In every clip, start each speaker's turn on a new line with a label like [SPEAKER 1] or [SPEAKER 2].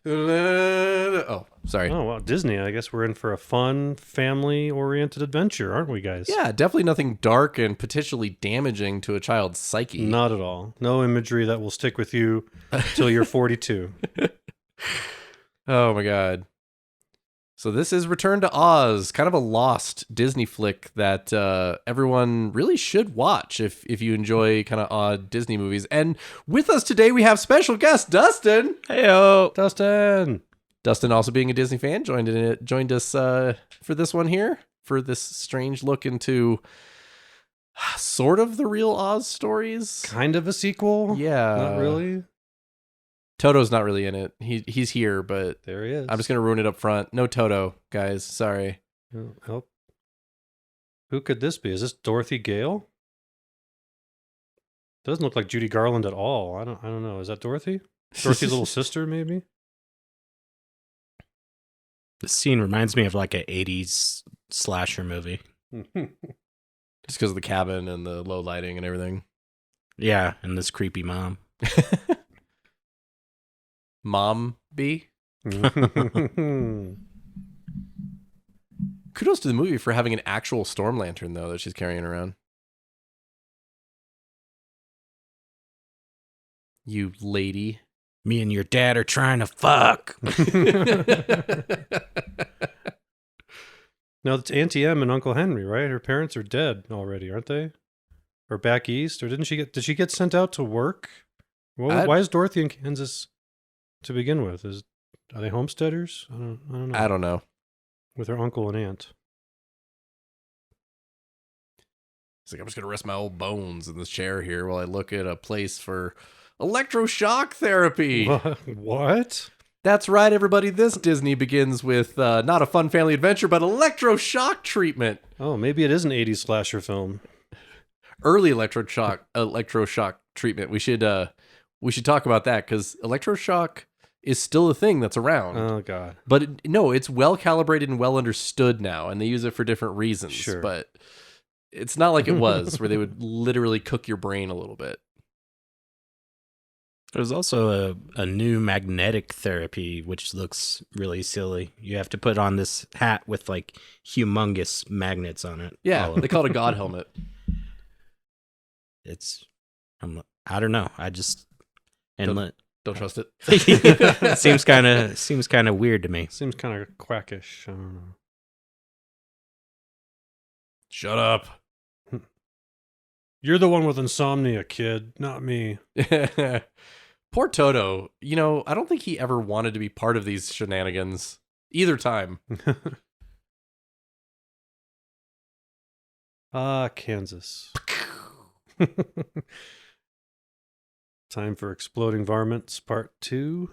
[SPEAKER 1] Oh, sorry.
[SPEAKER 2] Oh, well, Disney. I guess we're in for a fun, family-oriented adventure, aren't we, guys?
[SPEAKER 1] Yeah, definitely nothing dark and potentially damaging to a child's psyche.
[SPEAKER 2] Not at all. No imagery that will stick with you till you're 42.
[SPEAKER 1] Oh my god. So this is Return to Oz, kind of a lost Disney flick that everyone really should watch if you enjoy kind of odd Disney movies. And with us today, we have special guest Dustin.
[SPEAKER 2] Heyo, Dustin.
[SPEAKER 1] Dustin, also being a Disney fan, joined us for this one here, for this strange look into sort of the real Oz stories.
[SPEAKER 2] Kind of a sequel.
[SPEAKER 1] Yeah.
[SPEAKER 2] Not really.
[SPEAKER 1] Toto's not really in it. He's here, but
[SPEAKER 2] There he is.
[SPEAKER 1] I'm just going to ruin it up front. No Toto, guys. Sorry.
[SPEAKER 2] Help. Who could this be? Is this Dorothy Gale? Doesn't look like Judy Garland at all. I don't know. Is that Dorothy? Dorothy's little sister, maybe?
[SPEAKER 3] The scene reminds me of like an 80s slasher movie.
[SPEAKER 1] Just because of the cabin and the low lighting and everything.
[SPEAKER 3] Yeah, and this creepy mom.
[SPEAKER 1] Mom B. Kudos to the movie for having an actual storm lantern, though, that she's carrying around. You lady.
[SPEAKER 3] Me and your dad are trying to fuck.
[SPEAKER 2] No, it's Auntie Em and Uncle Henry, right? Her parents are dead already, aren't they? Or back east? Or did she get sent out to work? Well, why is Dorothy in Kansas to begin with? Are they homesteaders? I don't know.
[SPEAKER 1] I don't know.
[SPEAKER 2] With her uncle and aunt.
[SPEAKER 1] It's like, I'm just going to rest my old bones in this chair here while I look at a place for electroshock therapy.
[SPEAKER 2] What?
[SPEAKER 1] That's right, everybody. This Disney begins with not a fun family adventure, but electroshock treatment.
[SPEAKER 2] Oh, maybe it is an 80s slasher film.
[SPEAKER 1] Early electroshock treatment. We should talk about that, because electroshock is still a thing that's around.
[SPEAKER 2] Oh, God.
[SPEAKER 1] But it's well calibrated and well understood now, and they use it for different reasons.
[SPEAKER 2] Sure.
[SPEAKER 1] But it's not like it was, where they would literally cook your brain a little bit.
[SPEAKER 3] There's also a new magnetic therapy, which looks really silly. You have to put on this hat with like humongous magnets on it.
[SPEAKER 1] Yeah, they call it a god helmet.
[SPEAKER 3] I don't know.
[SPEAKER 1] Don't trust it.
[SPEAKER 3] seems kind of weird to me.
[SPEAKER 2] Seems kind of quackish. I don't know.
[SPEAKER 1] Shut up.
[SPEAKER 2] You're the one with insomnia, kid, not me.
[SPEAKER 1] Poor Toto. I don't think he ever wanted to be part of these shenanigans either time.
[SPEAKER 2] Kansas. Time for Exploding Varmints Part 2.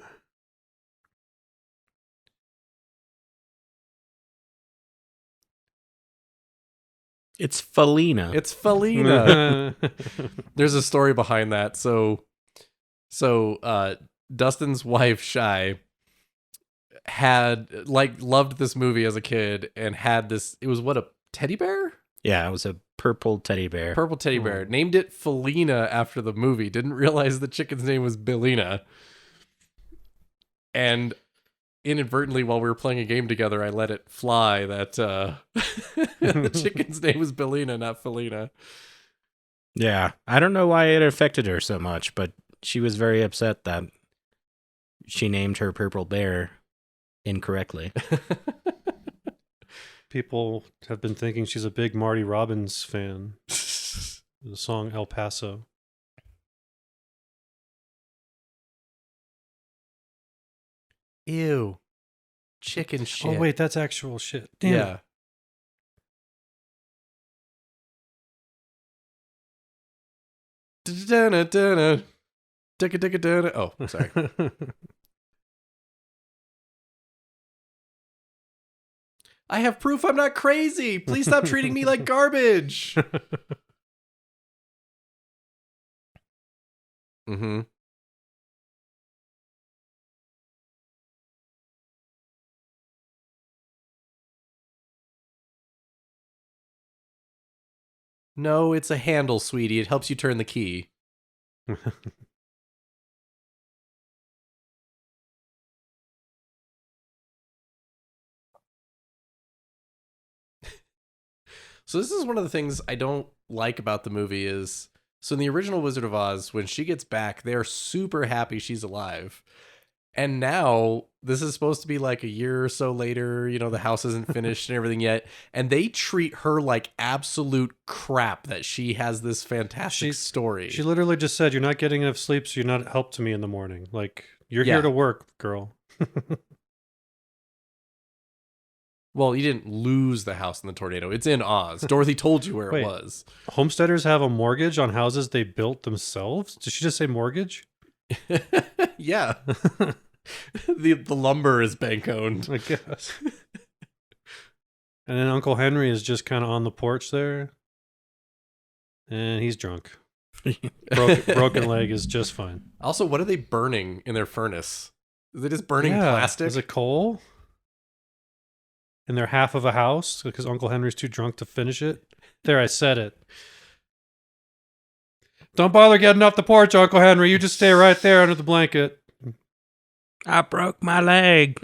[SPEAKER 3] It's Felina.
[SPEAKER 1] It's Felina. There's a story behind that. So Dustin's wife, Shy, had loved this movie as a kid and had this. It was a teddy bear?
[SPEAKER 3] Yeah, it was a purple teddy bear.
[SPEAKER 1] Purple teddy bear. Named it Felina after the movie. Didn't realize the chicken's name was Billina. And inadvertently, while we were playing a game together, I let it fly that the chicken's name was Billina, not Felina.
[SPEAKER 3] Yeah, I don't know why it affected her so much, but she was very upset that she named her purple bear incorrectly.
[SPEAKER 2] People have been thinking she's a big Marty Robbins fan. The song El Paso.
[SPEAKER 1] Ew. Chicken shit.
[SPEAKER 2] Oh, wait, that's actual shit. Damn.
[SPEAKER 1] Yeah. Oh, sorry. I have proof I'm not crazy. Please stop treating me like garbage. Mm-hmm. No, it's a handle, sweetie. It helps you turn the key. So this is one of the things I don't like about the movie is, so in the original Wizard of Oz, when she gets back, they're super happy she's alive. And now this is supposed to be like a year or so later, you know, the house isn't finished and everything yet. And they treat her like absolute crap that she has this fantastic story.
[SPEAKER 2] She literally just said, "You're not getting enough sleep, so you're not help to me in the morning. Like, you're here to work, girl."
[SPEAKER 1] Well, you didn't lose the house in the tornado. It's in Oz. Dorothy told you where it was.
[SPEAKER 2] Homesteaders have a mortgage on houses they built themselves? Did she just say mortgage?
[SPEAKER 1] Yeah. The lumber is bank owned,
[SPEAKER 2] I guess. And then Uncle Henry is just kind of on the porch there. And he's drunk. Broken leg is just fine.
[SPEAKER 1] Also, what are they burning in their furnace? Is it just burning plastic?
[SPEAKER 2] Is it coal? And they're half of a house because Uncle Henry's too drunk to finish it. There, I said it. Don't bother getting off the porch, Uncle Henry. You just stay right there under the blanket.
[SPEAKER 3] I broke my leg.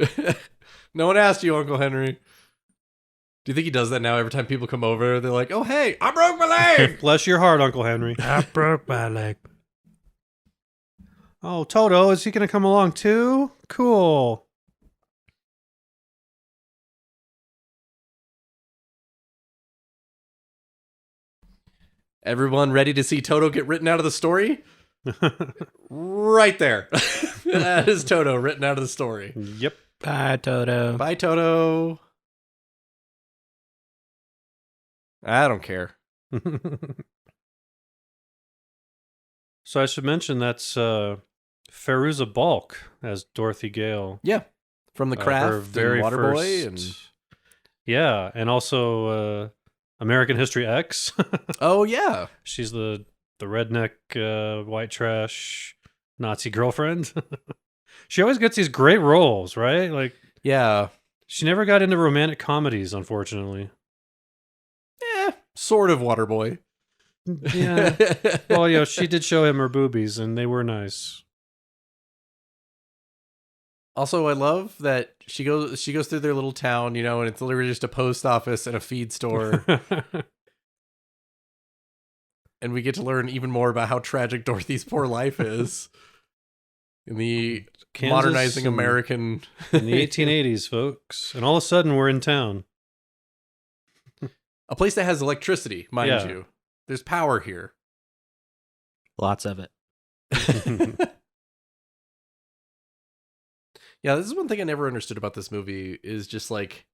[SPEAKER 1] No one asked you, Uncle Henry. Do you think he does that now every time people come over? They're like, "Oh, hey, I broke my leg."
[SPEAKER 2] Bless your heart, Uncle Henry.
[SPEAKER 3] I broke my leg.
[SPEAKER 2] Oh, Toto, is he going to come along too? Cool.
[SPEAKER 1] Everyone ready to see Toto get written out of the story? Right there. That is Toto written out of the story.
[SPEAKER 2] Yep.
[SPEAKER 3] Bye, Toto.
[SPEAKER 1] Bye, Toto. I don't care.
[SPEAKER 2] So I should mention that's Fairuza Balk as Dorothy Gale.
[SPEAKER 1] Yeah. From The Craft and Waterboy. And
[SPEAKER 2] yeah, and also American History X.
[SPEAKER 1] Oh, yeah.
[SPEAKER 2] She's the redneck white trash Nazi girlfriend. She always gets these great roles, right? Like,
[SPEAKER 1] yeah.
[SPEAKER 2] She never got into romantic comedies, unfortunately.
[SPEAKER 1] Sort of Waterboy.
[SPEAKER 2] Yeah. Well, you know, she did show him her boobies, and they were nice.
[SPEAKER 1] Also, I love that she goes through their little town, you know, and it's literally just a post office and a feed store. And we get to learn even more about how tragic Dorothy's poor life is in the
[SPEAKER 2] Kansas
[SPEAKER 1] modernizing American
[SPEAKER 2] in the 1880s, folks. And all of a sudden, we're in town.
[SPEAKER 1] A place that has electricity, mind you. There's power here.
[SPEAKER 3] Lots of it.
[SPEAKER 1] Yeah, this is one thing I never understood about this movie is just like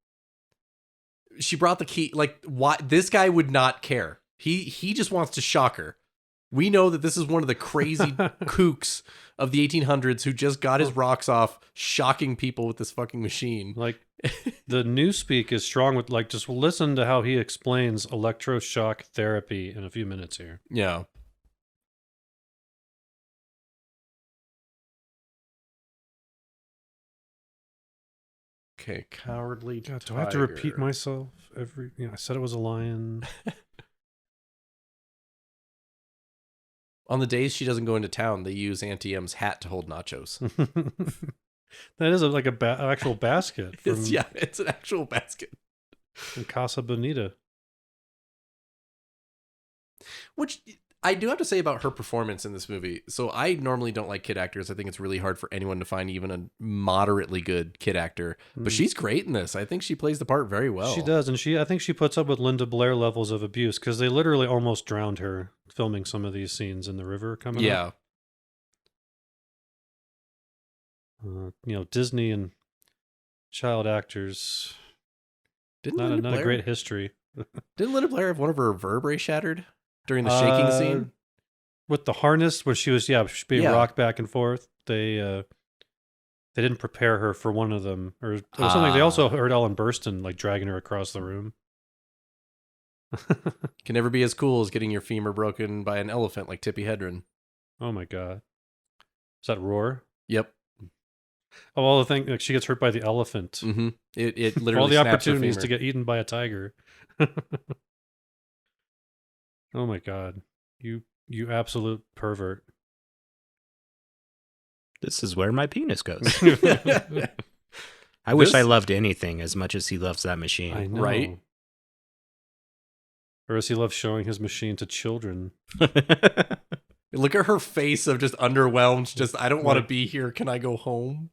[SPEAKER 1] she brought the key. Like, why this guy would not care. He just wants to shock her. We know that this is one of the crazy kooks of the 1800s who just got his rocks off, shocking people with this fucking machine.
[SPEAKER 2] Like, the newspeak is strong with, like, just listen to how he explains electroshock therapy in a few minutes here.
[SPEAKER 1] Yeah. Okay, cowardly
[SPEAKER 2] God, do I have to repeat myself every... Yeah, I said it was a lion.
[SPEAKER 1] On the days she doesn't go into town, they use Auntie M's hat to hold nachos.
[SPEAKER 2] That is like a actual basket. From,
[SPEAKER 1] it's an actual basket.
[SPEAKER 2] From Casa Bonita.
[SPEAKER 1] Which I do have to say about her performance in this movie. So I normally don't like kid actors. I think it's really hard for anyone to find even a moderately good kid actor. But she's great in this. I think she plays the part very well.
[SPEAKER 2] She does. And I think she puts up with Linda Blair levels of abuse because they literally almost drowned her filming some of these scenes in the river coming up. You know, Disney and child actors. Not a great history.
[SPEAKER 1] Didn't Linda Blair have one of her vertebrae shattered during the shaking scene?
[SPEAKER 2] With the harness where she was being rocked back and forth. They didn't prepare her for one of them. Or something. They also heard Ellen Burstyn like dragging her across the room.
[SPEAKER 1] Can never be as cool as getting your femur broken by an elephant like Tippi Hedren.
[SPEAKER 2] Oh my god. Is that Roar?
[SPEAKER 1] Yep.
[SPEAKER 2] Oh, well, the thing, like, she gets hurt by the elephant.
[SPEAKER 1] Mm-hmm. It literally
[SPEAKER 2] all the
[SPEAKER 1] snaps
[SPEAKER 2] opportunities
[SPEAKER 1] her
[SPEAKER 2] to
[SPEAKER 1] femur.
[SPEAKER 2] get eaten by a tiger. Oh my god. You absolute pervert.
[SPEAKER 3] This is where my penis goes. I wish I loved anything as much as he loves that machine.
[SPEAKER 2] I know.
[SPEAKER 1] Right?
[SPEAKER 2] Or does he love showing his machine to children?
[SPEAKER 1] Look at her face of just underwhelmed. Just, I don't want to
[SPEAKER 2] Right.
[SPEAKER 1] be here. Can I go home?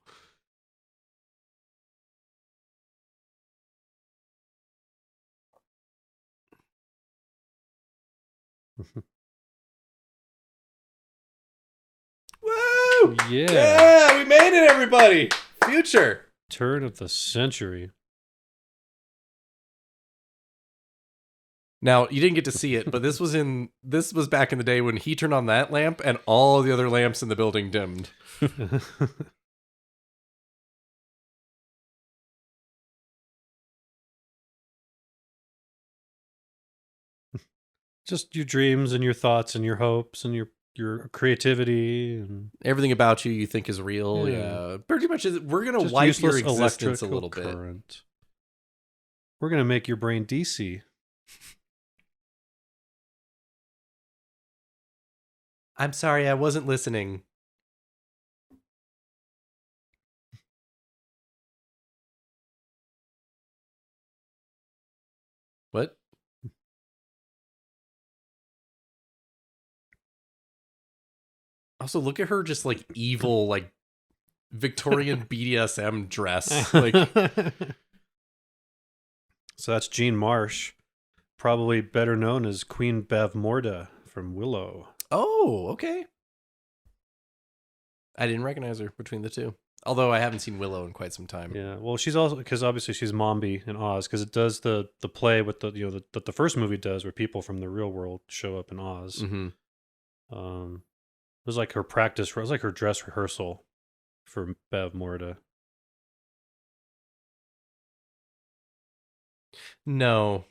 [SPEAKER 1] Woo!
[SPEAKER 2] Yeah.
[SPEAKER 1] Yeah, we made it, everybody. Future.
[SPEAKER 2] Turn of the century.
[SPEAKER 1] Now, you didn't get to see it, but this was back in the day when he turned on that lamp and all the other lamps in the building dimmed.
[SPEAKER 2] Just your dreams and your thoughts and your hopes and your creativity and
[SPEAKER 1] Everything about you think is real.
[SPEAKER 2] Yeah.
[SPEAKER 1] Yeah. Pretty much, we're going to
[SPEAKER 2] just
[SPEAKER 1] wipe your
[SPEAKER 2] useless
[SPEAKER 1] existence a
[SPEAKER 2] electrical
[SPEAKER 1] little bit.
[SPEAKER 2] current. We're gonna make your brain DC.
[SPEAKER 1] I'm sorry, I wasn't listening. What? Also, look at her just like evil, like Victorian BDSM dress. Like,
[SPEAKER 2] So that's Jean Marsh, probably better known as Queen Bavmorda from Willow.
[SPEAKER 1] oh, okay. I didn't recognize her between the two. Although I haven't seen Willow in quite some time.
[SPEAKER 2] Yeah, well, she's also because obviously she's Mombi in Oz because it does the play with the first movie does where people from the real world show up in Oz.
[SPEAKER 1] Mm-hmm.
[SPEAKER 2] It was like her practice. It was like her dress rehearsal for Bavmorda.
[SPEAKER 1] No.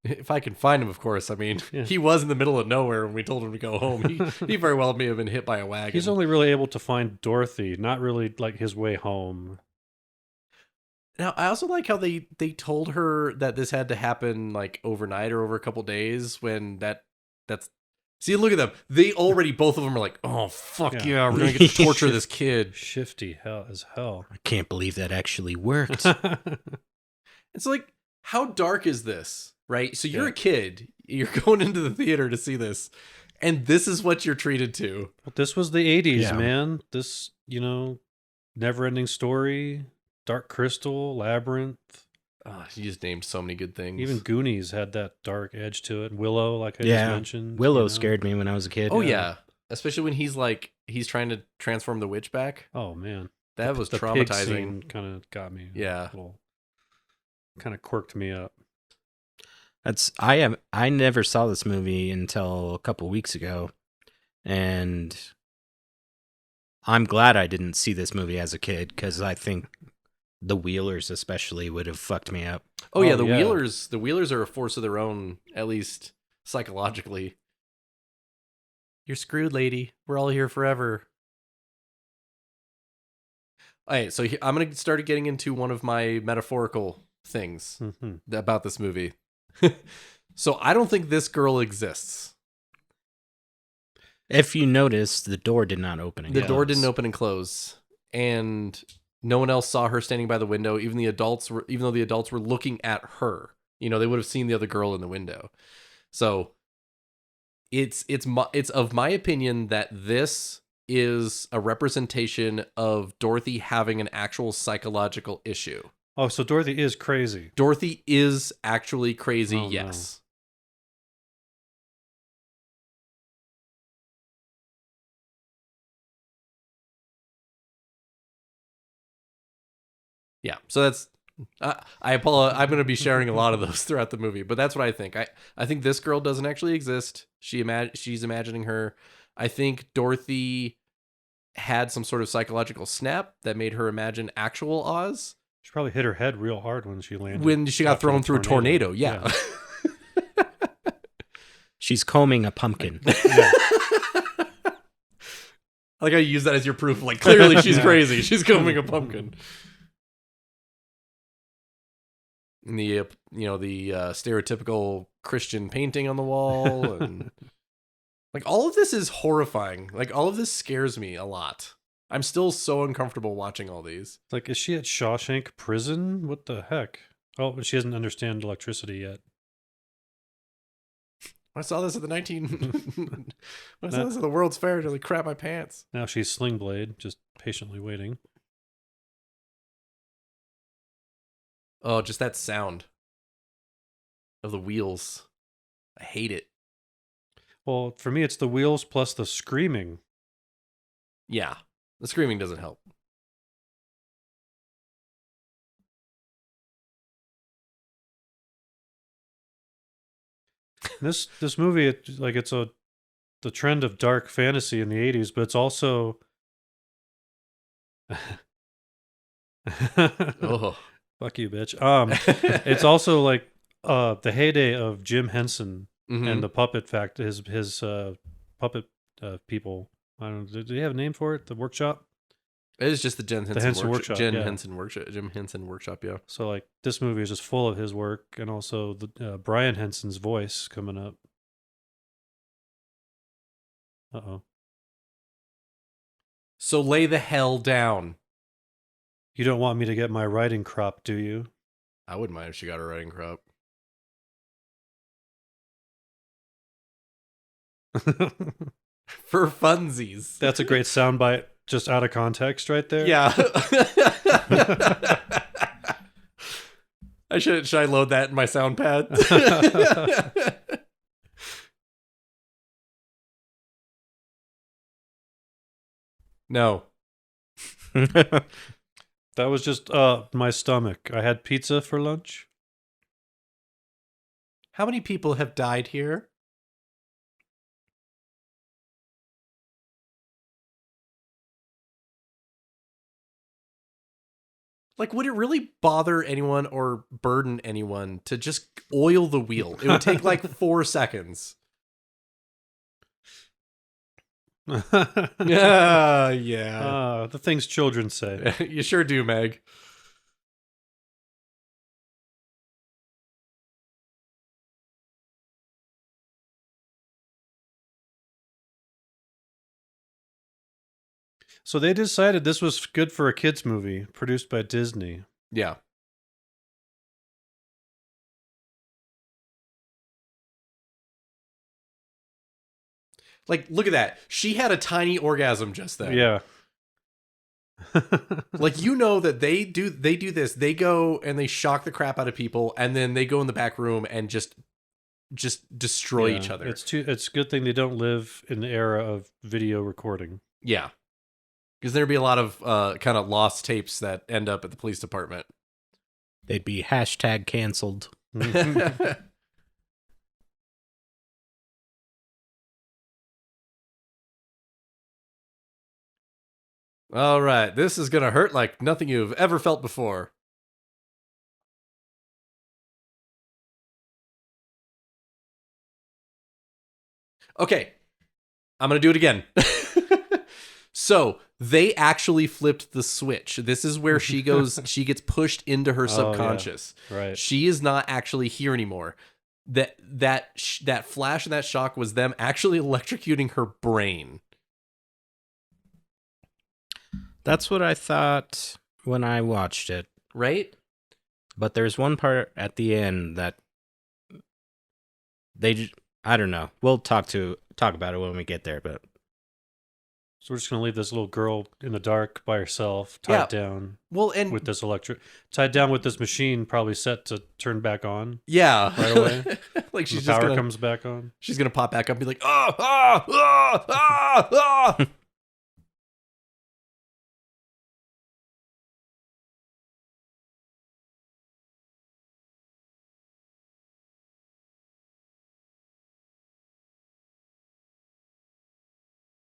[SPEAKER 1] If I can find him, of course. I mean,
[SPEAKER 2] Yeah.
[SPEAKER 1] he was in the middle of nowhere when we told him to go home. He very well may have been hit by a wagon.
[SPEAKER 2] He's only really able to find Dorothy, not really like his way home.
[SPEAKER 1] Now, I also like how they told her that this had to happen like overnight or over a couple days when that's... See, look at them. They already, both of them are like, oh, fuck yeah, we're going to get to torture this kid.
[SPEAKER 2] Shifty hell as hell.
[SPEAKER 3] I can't believe that actually worked.
[SPEAKER 1] It's like, how dark is this, right? So you're
[SPEAKER 2] Yeah.
[SPEAKER 1] a kid. You're going into the theater to see this, and this is what you're treated to.
[SPEAKER 2] Well, this was the 80s,
[SPEAKER 3] Yeah.
[SPEAKER 2] man. This, never-ending story, Dark Crystal, Labyrinth.
[SPEAKER 1] Oh, you just named so many good things.
[SPEAKER 2] Even Goonies had that dark edge to it. Willow, like I just
[SPEAKER 3] Yeah,
[SPEAKER 2] mentioned.
[SPEAKER 3] Willow scared me when I was a kid.
[SPEAKER 1] Oh yeah, especially when he's trying to transform the witch back.
[SPEAKER 2] Oh, man.
[SPEAKER 1] That was
[SPEAKER 2] The pig
[SPEAKER 1] traumatizing.
[SPEAKER 2] kind of got me.
[SPEAKER 1] Yeah.
[SPEAKER 2] Kind of quirked me up.
[SPEAKER 3] I never saw this movie until a couple weeks ago, and I'm glad I didn't see this movie as a kid because I think the Wheelers especially would have fucked me up.
[SPEAKER 1] Oh yeah,
[SPEAKER 2] Oh,
[SPEAKER 1] the
[SPEAKER 2] yeah.
[SPEAKER 1] Wheelers are a force of their own, at least psychologically. You're screwed, lady. We're all here forever. All right, so I'm going to start getting into one of my metaphorical things
[SPEAKER 2] Mhm.
[SPEAKER 1] about this movie. So I don't think this girl exists.
[SPEAKER 3] If you notice, the door did not open.
[SPEAKER 1] The door didn't open and close, and no one else saw her standing by the window. Even though the adults were looking at her, they would have seen the other girl in the window. So it's of my opinion that this is a representation of Dorothy having an actual psychological issue.
[SPEAKER 2] Oh, so Dorothy is crazy.
[SPEAKER 1] Dorothy is actually crazy.
[SPEAKER 2] Oh,
[SPEAKER 1] yes. Yeah, so that's I apologize. I'm going to be sharing a lot of those throughout the movie, but that's what I think. I think this girl doesn't actually exist. She's imagining her. I think Dorothy had some sort of psychological snap that made her imagine actual Oz
[SPEAKER 2] She probably hit her head real hard when she landed.
[SPEAKER 1] when she got
[SPEAKER 2] after
[SPEAKER 1] thrown
[SPEAKER 2] the
[SPEAKER 1] through a tornado. Yeah.
[SPEAKER 3] She's combing a pumpkin.
[SPEAKER 2] Yeah.
[SPEAKER 1] I like how you use that as your proof. Like, clearly she's
[SPEAKER 2] Yeah.
[SPEAKER 1] crazy. She's combing a pumpkin. And the stereotypical Christian painting on the wall, and like all of this is horrifying. Like all of this scares me a lot. I'm still so uncomfortable watching all these.
[SPEAKER 2] Like, is she at Shawshank Prison? What the heck? Oh, but she doesn't understand electricity yet.
[SPEAKER 1] I saw this at the I saw this at the World's Fair. Nearly crap my pants.
[SPEAKER 2] Now she's Sling Blade, just patiently waiting.
[SPEAKER 1] Oh, just that sound of the wheels. I hate it.
[SPEAKER 2] Well, for me, it's the wheels plus the screaming.
[SPEAKER 1] Yeah, the screaming doesn't help.
[SPEAKER 2] This movie, it's the trend of dark fantasy in the 80s, but it's also
[SPEAKER 1] Oh,
[SPEAKER 2] fuck you, bitch. It's also like the heyday of Jim Henson and the puppet his puppet people. I don't know. Do they have a name for it? The workshop?
[SPEAKER 1] It is just the Jim Henson Workshop. Jim Henson Workshop, yeah.
[SPEAKER 2] So like this movie is just full of his work, and also the Brian Henson's voice coming up. Uh-oh.
[SPEAKER 1] So lay the hell down.
[SPEAKER 2] You don't want me to get my riding crop, do you?
[SPEAKER 1] I wouldn't mind if she got her riding crop. For funsies.
[SPEAKER 2] That's a great soundbite, just out of context right there.
[SPEAKER 1] Yeah. Should I load that in my sound pad? No.
[SPEAKER 2] That was just my stomach. I had pizza for lunch.
[SPEAKER 1] How many people have died here? Like, would it really bother anyone or burden anyone to just oil the wheel? It would take like 4 seconds. Yeah.
[SPEAKER 2] The things children say.
[SPEAKER 1] You sure do, Meg.
[SPEAKER 2] So they decided this was good for a kids movie produced by Disney.
[SPEAKER 1] Yeah. Like, look at that. She had a tiny orgasm just then.
[SPEAKER 2] Yeah.
[SPEAKER 1] Like, you know that they do this. They go and they shock the crap out of people, and then they go in the back room and just destroy each other.
[SPEAKER 2] It's a good thing they don't live in the era of video recording.
[SPEAKER 1] Yeah. Because there'd be a lot of kind of lost tapes that end up at the police department.
[SPEAKER 3] They'd be hashtag canceled.
[SPEAKER 1] All right, this is going to hurt like nothing you've ever felt before. Okay, I'm going to do it again. So they actually flipped the switch. This is where she goes, she gets pushed into her subconscious.
[SPEAKER 2] Yeah. Right.
[SPEAKER 1] She is not actually here anymore. That flash and that shock was them actually electrocuting her brain.
[SPEAKER 3] That's what I thought when I watched it.
[SPEAKER 1] Right?
[SPEAKER 3] But there's one part at the end that I don't know. We'll talk about it when we get there, but
[SPEAKER 2] so we're just gonna leave this little girl in the dark by herself, tied down.
[SPEAKER 1] Well, and
[SPEAKER 2] with this tied down with this machine, probably set to turn back on.
[SPEAKER 1] Yeah,
[SPEAKER 2] right away.
[SPEAKER 1] Like she's
[SPEAKER 2] the power
[SPEAKER 1] just
[SPEAKER 2] comes back on.
[SPEAKER 1] She's gonna pop back up and be like, ah.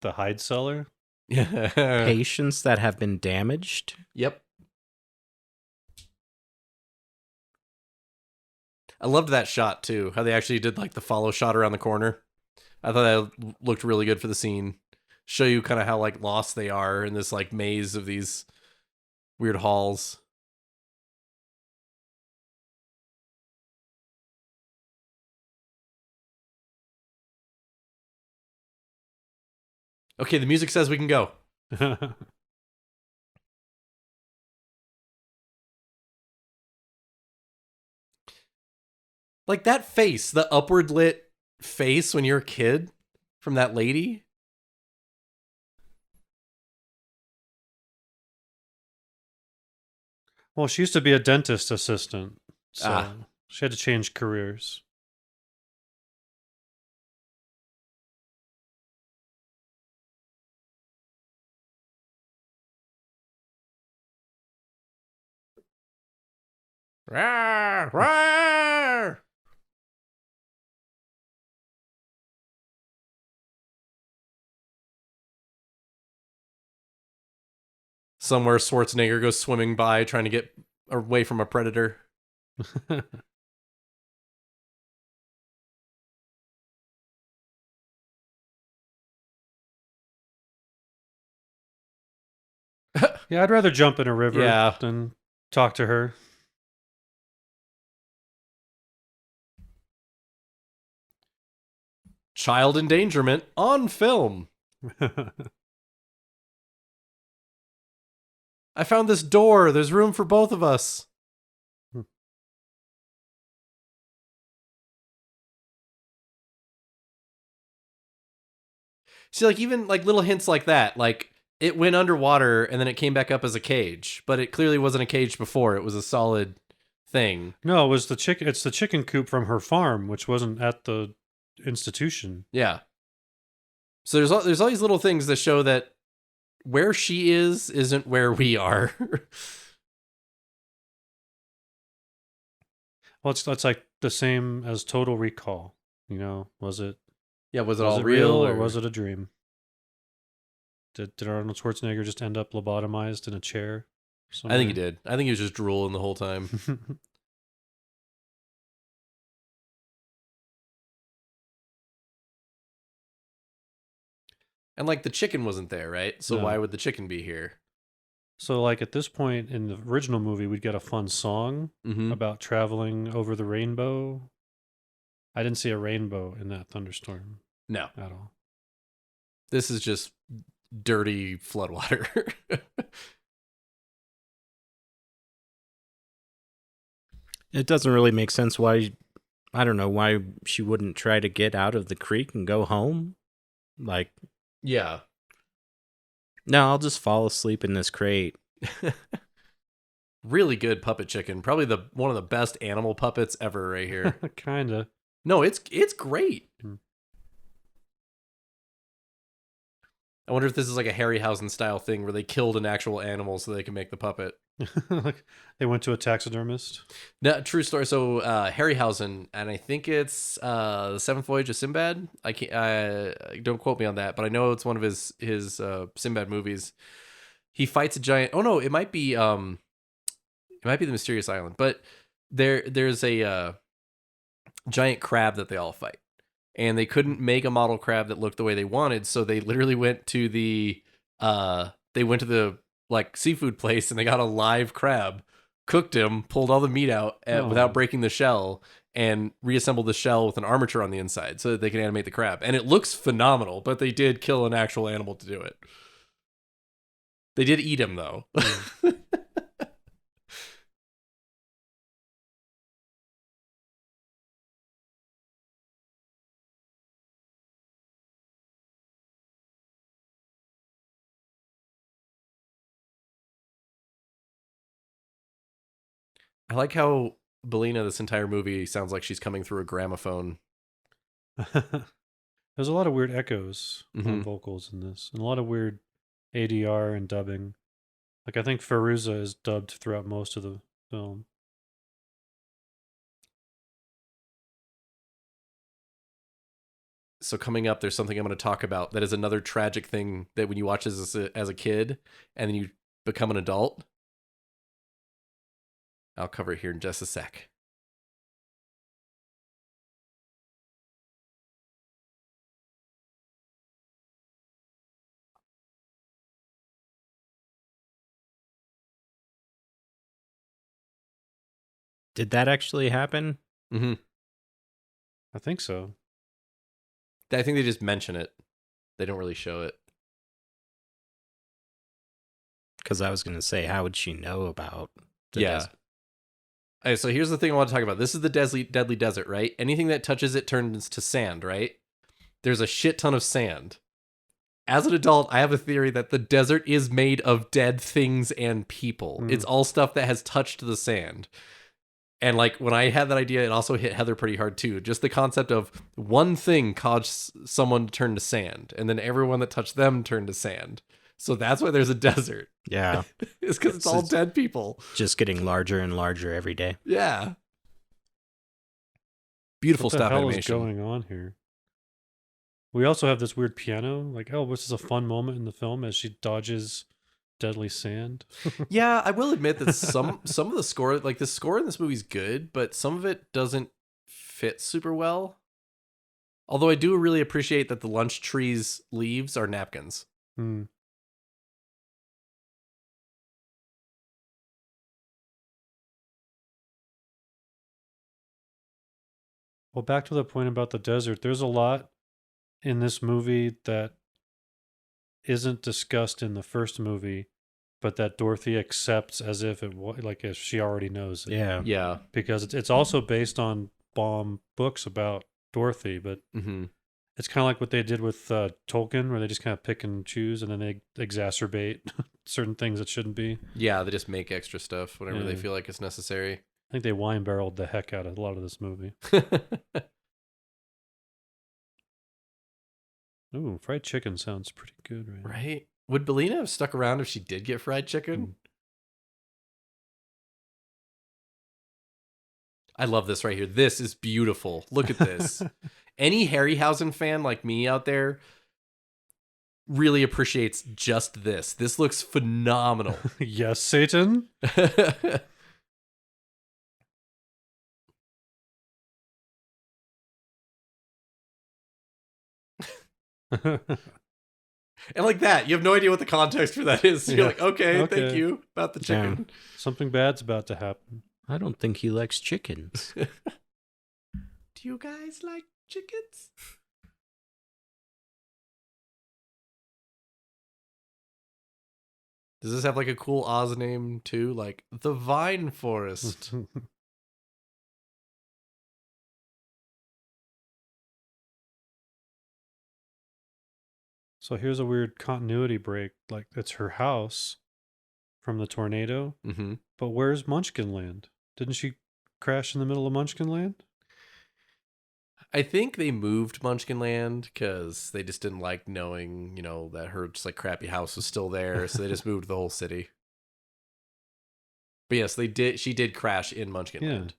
[SPEAKER 2] The hide cellar.
[SPEAKER 1] Yeah.
[SPEAKER 3] Patients that have been damaged.
[SPEAKER 1] Yep. I loved that shot too. How they actually did like the follow shot around the corner. I thought that looked really good for the scene. Show you kind of how like lost they are in this like maze of these weird halls. Okay, the music says we can go. Like that face, the upward lit face when you're a kid from that lady.
[SPEAKER 2] Well, she used to be a dentist assistant, so she had to change careers.
[SPEAKER 1] Rawr, rawr. Somewhere Schwarzenegger goes swimming by trying to get away from a predator.
[SPEAKER 2] Yeah, I'd rather jump in a river than talk to her.
[SPEAKER 1] Child endangerment on film. I found this door. There's room for both of us. See, like even like little hints like that, like it went underwater and then it came back up as a cage, but it clearly wasn't a cage before. It was a solid thing.
[SPEAKER 2] No, it was the chicken. It's the chicken coop from her farm, which wasn't at the institution.
[SPEAKER 1] Yeah. So there's all these little things that show that where she is isn't where we are.
[SPEAKER 2] Well, it's like the same as Total Recall. You know, was it?
[SPEAKER 1] Yeah, was it
[SPEAKER 2] Was
[SPEAKER 1] all
[SPEAKER 2] it
[SPEAKER 1] real
[SPEAKER 2] or was it a dream? Did Arnold Schwarzenegger just end up lobotomized in a chair?
[SPEAKER 1] I think he did. I think he was just drooling the whole time. And like the chicken wasn't there, right? So
[SPEAKER 2] No.
[SPEAKER 1] why would the chicken be here?
[SPEAKER 2] So, like at this point in the original movie, we'd get a fun song about traveling over the rainbow. I didn't see a rainbow in that thunderstorm.
[SPEAKER 1] No.
[SPEAKER 2] At all.
[SPEAKER 1] This is just dirty floodwater.
[SPEAKER 3] It doesn't really make sense why, I don't know, why she wouldn't try to get out of the creek and go home. Like,
[SPEAKER 1] yeah.
[SPEAKER 3] No, I'll just fall asleep in this crate.
[SPEAKER 1] Really good puppet chicken. Probably one of the best animal puppets ever right here.
[SPEAKER 2] Kinda.
[SPEAKER 1] No, it's great. I wonder if this is like a Harryhausen style thing where they killed an actual animal so they can make the puppet.
[SPEAKER 2] Like they went to a taxidermist.
[SPEAKER 1] No, true story. So Harryhausen, and I think it's the Seventh Voyage of Sinbad. I can't. Don't quote me on that, but I know it's one of his Sinbad movies. He fights a giant. Oh no, it might be the Mysterious Island. But there's a giant crab that they all fight, and they couldn't make a model crab that looked the way they wanted, so they literally went to the like seafood place and they got a live crab, cooked him, pulled all the meat out without breaking the shell, and reassembled the shell with an armature on the inside so that they can animate the crab. And it looks phenomenal, but they did kill an actual animal to do it. They did eat him though. I like how Belina, this entire movie, sounds like she's coming through a gramophone.
[SPEAKER 2] There's a lot of weird echoes on vocals in this, and a lot of weird ADR and dubbing. Like I think Fairuza is dubbed throughout most of the film.
[SPEAKER 1] So coming up, there's something I'm going to talk about that is another tragic thing that when you watch this as a kid and then you become an adult. I'll cover it here in just a sec.
[SPEAKER 3] Did that actually happen?
[SPEAKER 1] Mm-hmm.
[SPEAKER 2] I think so.
[SPEAKER 1] I think they just mention it. They don't really show it.
[SPEAKER 3] Because I was going to say, how would she know about
[SPEAKER 1] Yeah. Okay, so here's the thing I want to talk about. This is the deadly desert, right? Anything that touches it turns to sand, right? There's a shit ton of sand. As an adult, I have a theory that the desert is made of dead things and people. It's all stuff that has touched the sand. And like when I had that idea, it also hit Heather pretty hard too. Just the concept of one thing caused someone to turn to sand, and then everyone that touched them turned to sand. So that's why there's a desert.
[SPEAKER 3] Yeah.
[SPEAKER 1] It's because it's all dead people.
[SPEAKER 3] Just getting larger and larger every day.
[SPEAKER 1] Yeah. Beautiful stop animation.
[SPEAKER 2] What the hell is going on here? We also have this weird piano. Like, oh, this is a fun moment in the film as she dodges deadly sand.
[SPEAKER 1] Yeah, I will admit that some of the score, like the score in this movie is good, but some of it doesn't fit super well. Although I do really appreciate that the lunch tree's leaves are napkins.
[SPEAKER 2] Well, back to the point about the desert. There's a lot in this movie that isn't discussed in the first movie, but that Dorothy accepts as if it was like if she already knows it.
[SPEAKER 1] Yeah.
[SPEAKER 2] Because it's also based on Baum books about Dorothy, but it's kind of like what they did with Tolkien, where they just kind of pick and choose, and then they exacerbate certain things that shouldn't be.
[SPEAKER 1] Yeah, they just make extra stuff whenever they feel like it's necessary.
[SPEAKER 2] I think they wine barreled the heck out of a lot of this movie. Ooh, fried chicken sounds pretty good, right?
[SPEAKER 1] Right? Would Belina have stuck around if she did get fried chicken? I love this right here. This is beautiful. Look at this. Any Harryhausen fan like me out there really appreciates just this. This looks phenomenal.
[SPEAKER 2] Yes, Satan.
[SPEAKER 1] And like that, you have no idea what the context for that is. So you're like, okay, thank you about the chicken.
[SPEAKER 2] Yeah. Something bad's about to happen.
[SPEAKER 3] I don't think he likes chickens.
[SPEAKER 1] Do you guys like chickens? Does this have like a cool Oz name too? Like the Vine Forest.
[SPEAKER 2] So here's a weird continuity break. Like it's her house from the tornado. But where's Munchkinland? Didn't she crash in the middle of Munchkinland?
[SPEAKER 1] I think they moved Munchkinland because they just didn't like knowing, you know, that her just like crappy house was still there. So they just moved the whole city. But yes, they did. She did crash in Munchkinland. Yeah.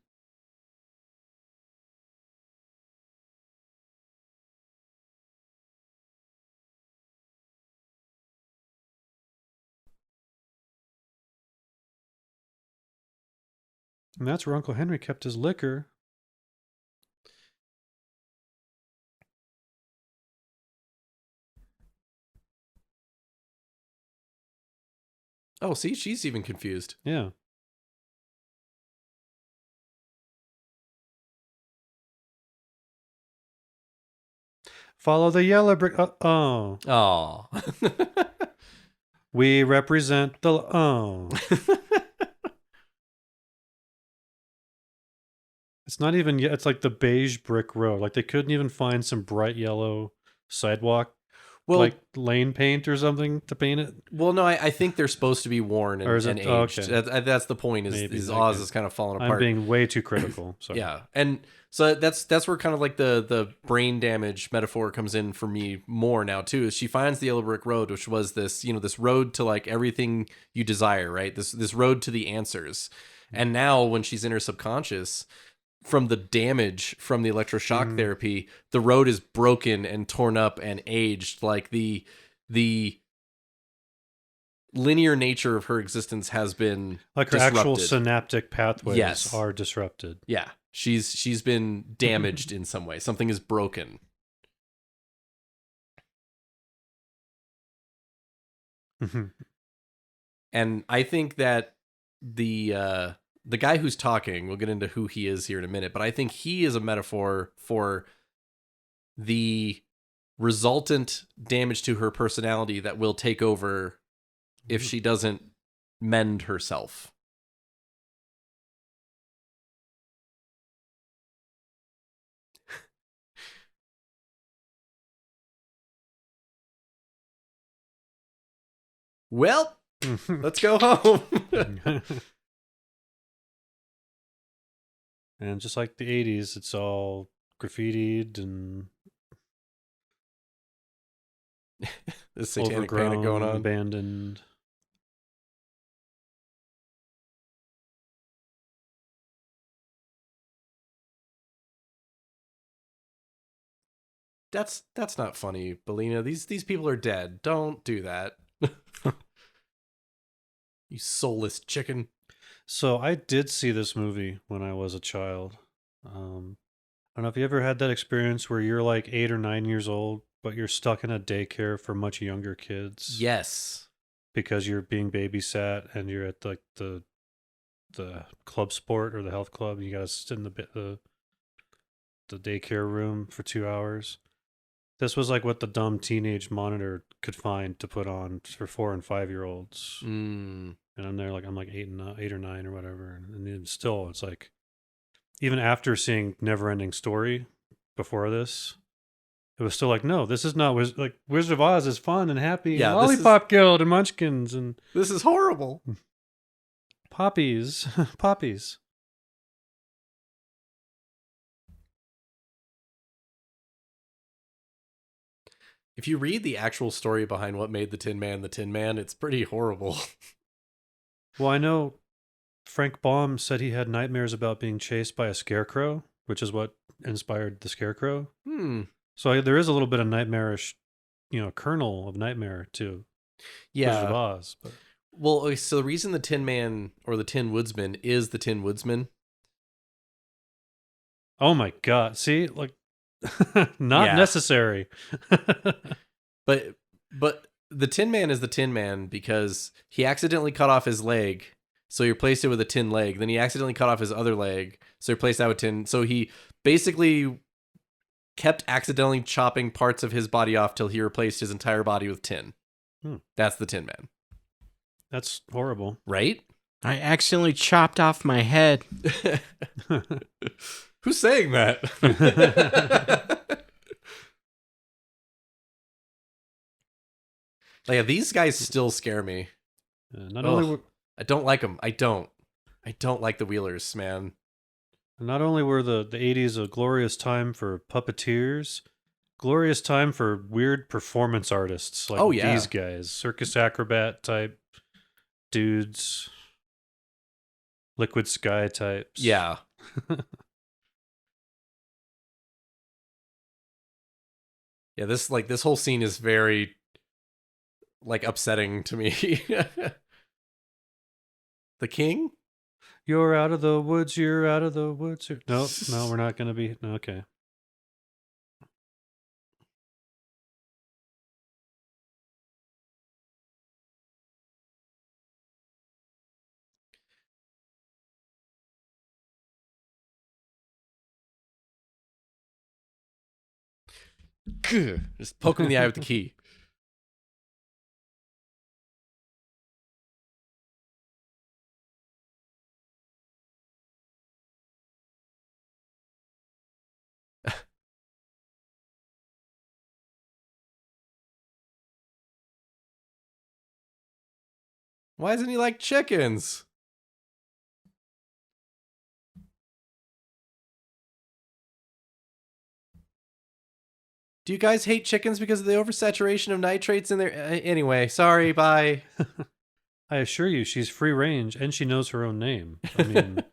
[SPEAKER 2] And that's where Uncle Henry kept his liquor.
[SPEAKER 1] Oh, see, she's even confused.
[SPEAKER 2] Yeah. Follow the yellow brick. Oh. We represent the. Oh. It's not even yet. It's like the beige brick road. Like they couldn't even find some bright yellow sidewalk. Well, like lane paint or something to paint it.
[SPEAKER 1] Well, no, I think they're supposed to be worn and aged. Oh, okay. That's the point. Is Oz is kind of falling apart.
[SPEAKER 2] I'm being way too critical. Sorry.
[SPEAKER 1] Yeah, and so that's where kind of like the brain damage metaphor comes in for me more now too. Is she finds the yellow brick road, which was this this road to like everything you desire, right? This road to the answers. And now when she's in her subconscious, from the damage from the electroshock therapy, the road is broken and torn up and aged. Like the linear nature of her existence has been
[SPEAKER 2] like her
[SPEAKER 1] disrupted.
[SPEAKER 2] Actual synaptic pathways are disrupted.
[SPEAKER 1] Yeah, she's been damaged in some way. Something is broken. And I think that the guy who's talking, we'll get into who he is here in a minute, but I think he is a metaphor for the resultant damage to her personality that will take over if she doesn't mend herself. Well, let's go home.
[SPEAKER 2] And just like the 80s, it's all graffitied and
[SPEAKER 1] This satanic
[SPEAKER 2] overgrown,
[SPEAKER 1] panic going on.
[SPEAKER 2] abandoned.
[SPEAKER 1] That's not funny, Belina. These people are dead. Don't do that. You soulless chicken.
[SPEAKER 2] So I did see this movie when I was a child. I don't know if you ever had that experience where you're like 8 or 9 years old, but you're stuck in a daycare for much younger kids.
[SPEAKER 1] Yes.
[SPEAKER 2] Because you're being babysat and you're at like the club sport or the health club. You gotta sit in the daycare room for 2 hours. This was like what the dumb teenage monitor could find to put on for 4 and 5-year-olds.
[SPEAKER 1] Mm.
[SPEAKER 2] And I'm there like I'm like 8 or 9 or whatever, and then still it's like, even after seeing Neverending Story before this, it was still like, no, this is not like Wizard of Oz is fun and happy.
[SPEAKER 1] Yeah,
[SPEAKER 2] and Lollipop Guild and Munchkins and
[SPEAKER 1] this is horrible.
[SPEAKER 2] poppies.
[SPEAKER 1] If you read the actual story behind what made the Tin Man, it's pretty horrible.
[SPEAKER 2] Well, I know Frank Baum said he had nightmares about being chased by a scarecrow, which is what inspired the Scarecrow. So there is a little bit of nightmarish, kernel of nightmare to Wizard of Oz. But.
[SPEAKER 1] Well, so the reason the Tin Man or the Tin Woodsman is the Tin Woodsman.
[SPEAKER 2] Oh my God! See, like, not necessary.
[SPEAKER 1] But the Tin Man is the Tin Man because he accidentally cut off his leg, so he replaced it with a tin leg. Then he accidentally cut off his other leg, so he replaced that with tin. So he basically kept accidentally chopping parts of his body off till he replaced his entire body with tin. That's the Tin Man.
[SPEAKER 2] That's horrible.
[SPEAKER 1] Right?
[SPEAKER 3] I accidentally chopped off my head.
[SPEAKER 1] Who's saying that? Like, these guys still scare me. I don't like them. I don't like the Wheelers, man.
[SPEAKER 2] Not only were the 80s a glorious time for puppeteers, glorious time for weird performance artists like these guys, circus acrobat type dudes, Liquid Sky types.
[SPEAKER 1] Yeah. Yeah, this whole scene is very upsetting to me. The king?
[SPEAKER 2] You're out of the woods, you're out of the woods. No, we're not going to be. Okay.
[SPEAKER 1] Just poke him in the eye with the key. Why doesn't he like chickens? Do you guys hate chickens because of the oversaturation of nitrates in their... anyway, sorry, bye.
[SPEAKER 2] I assure you, she's free range and she knows her own name. I mean,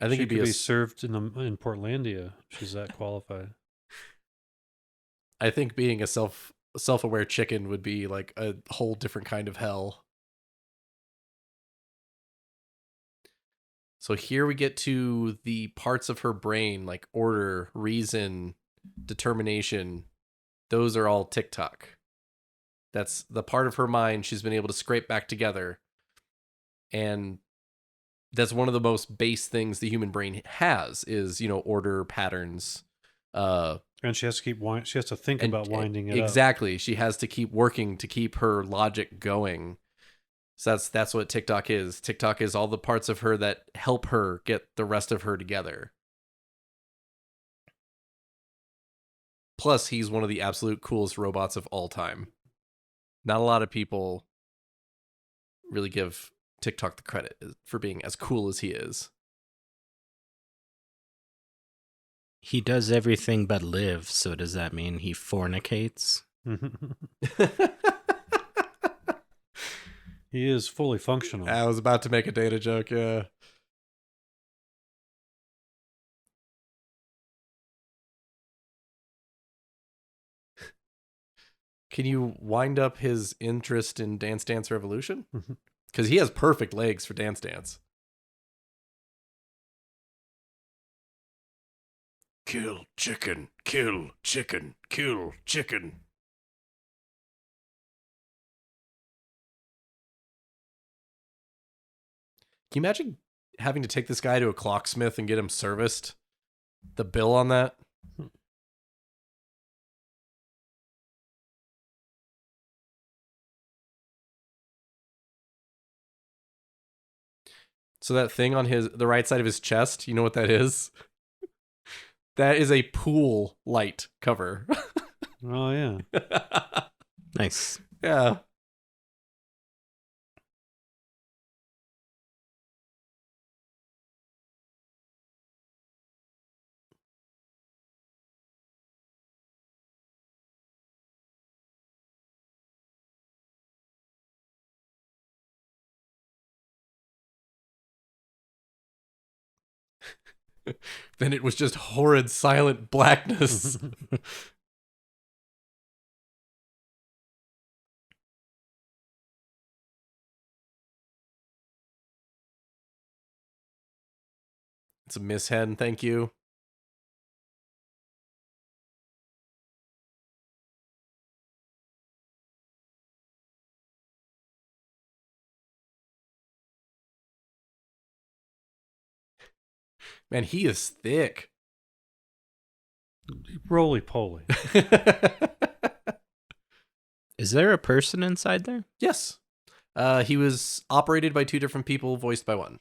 [SPEAKER 1] I think
[SPEAKER 2] she could be served in Portlandia. She's that qualified.
[SPEAKER 1] I think being a self-aware chicken would be like a whole different kind of hell. So here we get to the parts of her brain, like order, reason, determination. Those are all TikTok. That's the part of her mind she's been able to scrape back together. And that's one of the most base things the human brain has is, order, patterns.
[SPEAKER 2] And she has to she has to think about winding it up.
[SPEAKER 1] Exactly. She has to keep working to keep her logic going. So that's what TikTok is. TikTok is all the parts of her that help her get the rest of her together. Plus, he's one of the absolute coolest robots of all time. Not a lot of people really give TikTok the credit for being as cool as he is.
[SPEAKER 3] He does everything but live, so does that mean he fornicates?
[SPEAKER 2] He is fully functional.
[SPEAKER 1] I was about to make a data joke, yeah. Can you wind up his interest in Dance Dance Revolution? Because he has perfect legs for Dance Dance. Kill chicken, kill chicken, kill chicken. Can you imagine having to take this guy to a clocksmith and get him serviced? The bill on that? So that thing on the right side of his chest, you know what that is? That is a pool light cover.
[SPEAKER 2] Oh, yeah.
[SPEAKER 3] Nice.
[SPEAKER 1] Yeah. Then it was just horrid silent blackness. It's a Miss Hen, thank you. Man, he is thick.
[SPEAKER 2] Roly-poly.
[SPEAKER 3] Is there a person inside there?
[SPEAKER 1] Yes. He was operated by two different people, voiced by one.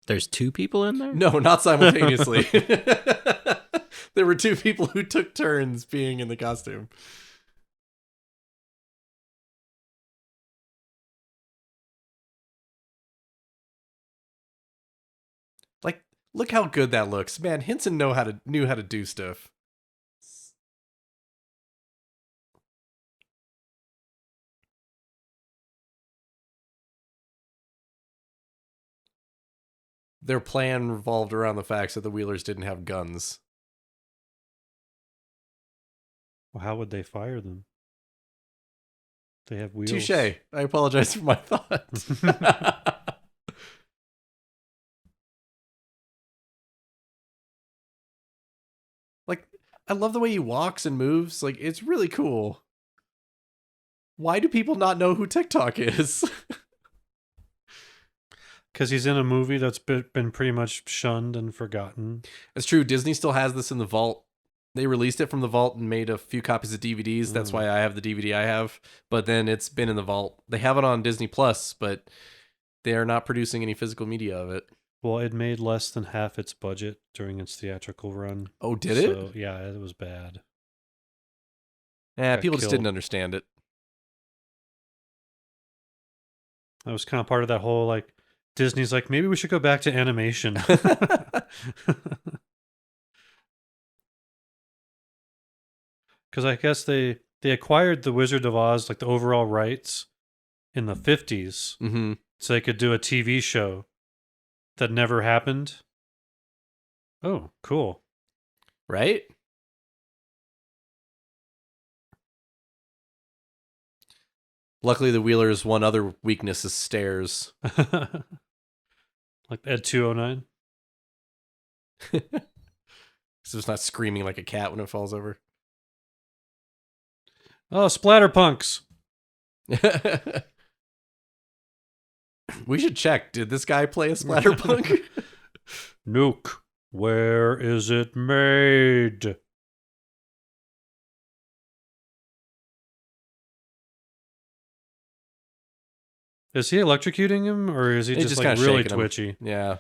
[SPEAKER 3] There's two people in there?
[SPEAKER 1] No, not simultaneously. There were two people who took turns being in the costume. Like, look how good that looks. Man, Henson knew how to do stuff. Their plan revolved around the fact that the Wheelers didn't have guns.
[SPEAKER 2] Well, how would they fire them? They have wheels.
[SPEAKER 1] Touche. I apologize for my thought. Like, I love the way he walks and moves. Like, it's really cool. Why do people not know who TikTok is?
[SPEAKER 2] Because he's in a movie that's been pretty much shunned and forgotten.
[SPEAKER 1] It's true. Disney still has this in the vault. They released it from the vault and made a few copies of DVDs. That's why I have the DVD I have. But then it's been in the vault. They have it on Disney Plus, but they are not producing any physical media of it.
[SPEAKER 2] Well, it made less than half its budget during its theatrical run.
[SPEAKER 1] Oh, did it?
[SPEAKER 2] So, yeah, it was bad.
[SPEAKER 1] Yeah,
[SPEAKER 2] Got
[SPEAKER 1] people just
[SPEAKER 2] killed.
[SPEAKER 1] didn't understand it.
[SPEAKER 2] That was kind of part of that whole, like, Disney's like, maybe we should go back to animation. Because I guess they acquired the Wizard of Oz, like the overall rights, in the 50s.
[SPEAKER 1] Mm-hmm.
[SPEAKER 2] So they could do a TV show that never happened. Oh, cool.
[SPEAKER 1] Right? Luckily, the Wheelers' one other weakness is stairs.
[SPEAKER 2] Like Ed 209.
[SPEAKER 1] So it's not screaming like a cat when it falls over.
[SPEAKER 2] Oh, splatterpunks.
[SPEAKER 1] We should check. Did this guy play a splatterpunk?
[SPEAKER 2] Nuke, where is it made? Is he electrocuting him, or is he
[SPEAKER 1] He's
[SPEAKER 2] just
[SPEAKER 1] just
[SPEAKER 2] like
[SPEAKER 1] kinda
[SPEAKER 2] really
[SPEAKER 1] shaking him.
[SPEAKER 2] twitchy?
[SPEAKER 1] Yeah.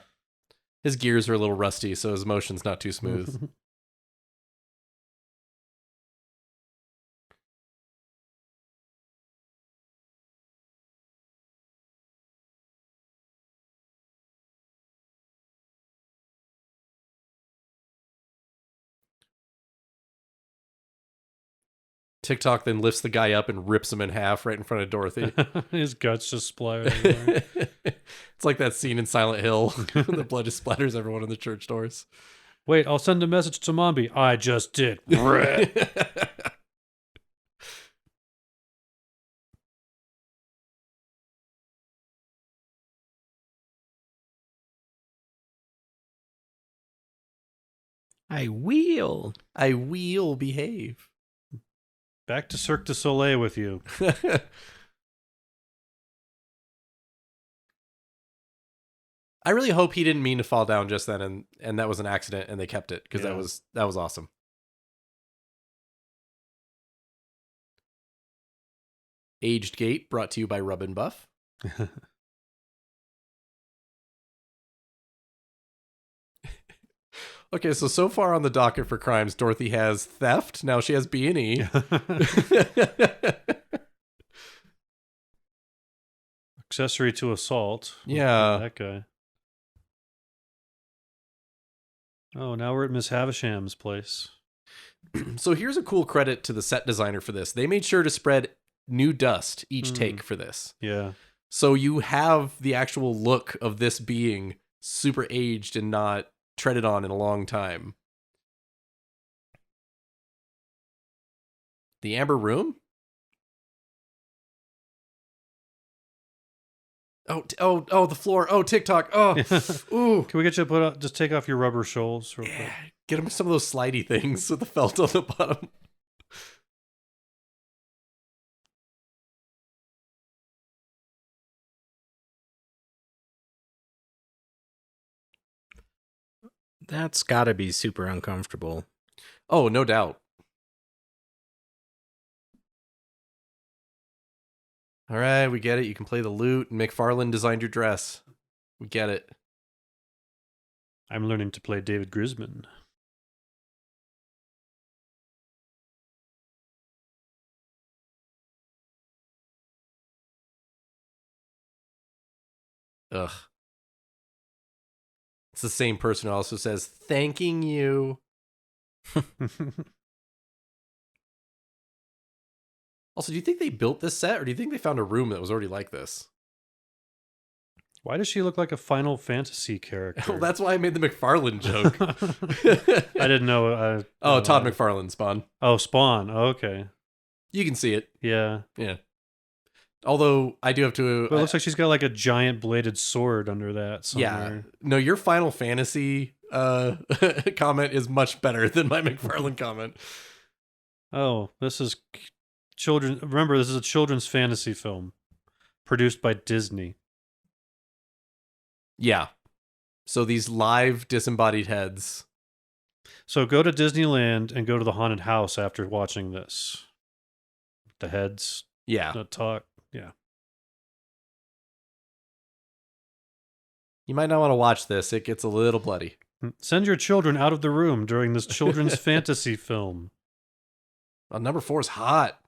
[SPEAKER 1] His gears are a little rusty, so his motion's not too smooth. TikTok then lifts the guy up and rips him in half right in front of Dorothy.
[SPEAKER 2] His guts just splatter everywhere.
[SPEAKER 1] It's like that scene in Silent Hill. The blood just splatters everyone in the church doors.
[SPEAKER 2] Wait, I'll send a message to Mombi. I just did.
[SPEAKER 3] I will.
[SPEAKER 1] I will behave.
[SPEAKER 2] Back to Cirque du Soleil with you.
[SPEAKER 1] I really hope he didn't mean to fall down just then, and that was an accident, and they kept it because that was awesome. Aged Gate brought to you by Rub and Buff. Okay, so far on the docket for crimes, Dorothy has theft. Now she has B&E.
[SPEAKER 2] Accessory to assault.
[SPEAKER 1] Yeah.
[SPEAKER 2] That guy. Oh, now we're at Miss Havisham's place.
[SPEAKER 1] So here's a cool credit to the set designer for this. They made sure to spread new dust each take for this.
[SPEAKER 2] Yeah.
[SPEAKER 1] So you have the actual look of this being super aged and not treaded on in a long time. The Amber Room? Oh, the floor. Oh, TikTok. Oh, ooh.
[SPEAKER 2] Can we get you to just take off your rubber shoals real quick?
[SPEAKER 1] Get him some of those slidey things with the felt on the bottom.
[SPEAKER 3] That's gotta be super uncomfortable.
[SPEAKER 1] Oh, no doubt. All right, we get it. You can play the lute. McFarlane designed your dress. We get it.
[SPEAKER 2] I'm learning to play David Grisman.
[SPEAKER 1] Ugh. It's the same person who also says, thanking you. Also, do you think they built this set, or do you think they found a room that was already like this?
[SPEAKER 2] Why does she look like a Final Fantasy character?
[SPEAKER 1] Well, that's why I made the McFarlane joke.
[SPEAKER 2] I didn't know.
[SPEAKER 1] Todd McFarlane, Spawn.
[SPEAKER 2] Oh, Spawn. Oh, okay.
[SPEAKER 1] You can see it.
[SPEAKER 2] Yeah.
[SPEAKER 1] Yeah. Although, I do have to...
[SPEAKER 2] But it looks like she's got like a giant bladed sword under that somewhere.
[SPEAKER 1] Yeah. No, your Final Fantasy comment is much better than my McFarlane comment.
[SPEAKER 2] Oh, this is children. Remember, this is a children's fantasy film produced by Disney.
[SPEAKER 1] Yeah. So these live disembodied heads.
[SPEAKER 2] So go to Disneyland and go to the haunted house after watching this. The heads.
[SPEAKER 1] Yeah.
[SPEAKER 2] That talk. Yeah.
[SPEAKER 1] You might not want to watch this. It gets a little bloody.
[SPEAKER 2] Send your children out of the room during this children's fantasy film.
[SPEAKER 1] Well, number 4 is hot.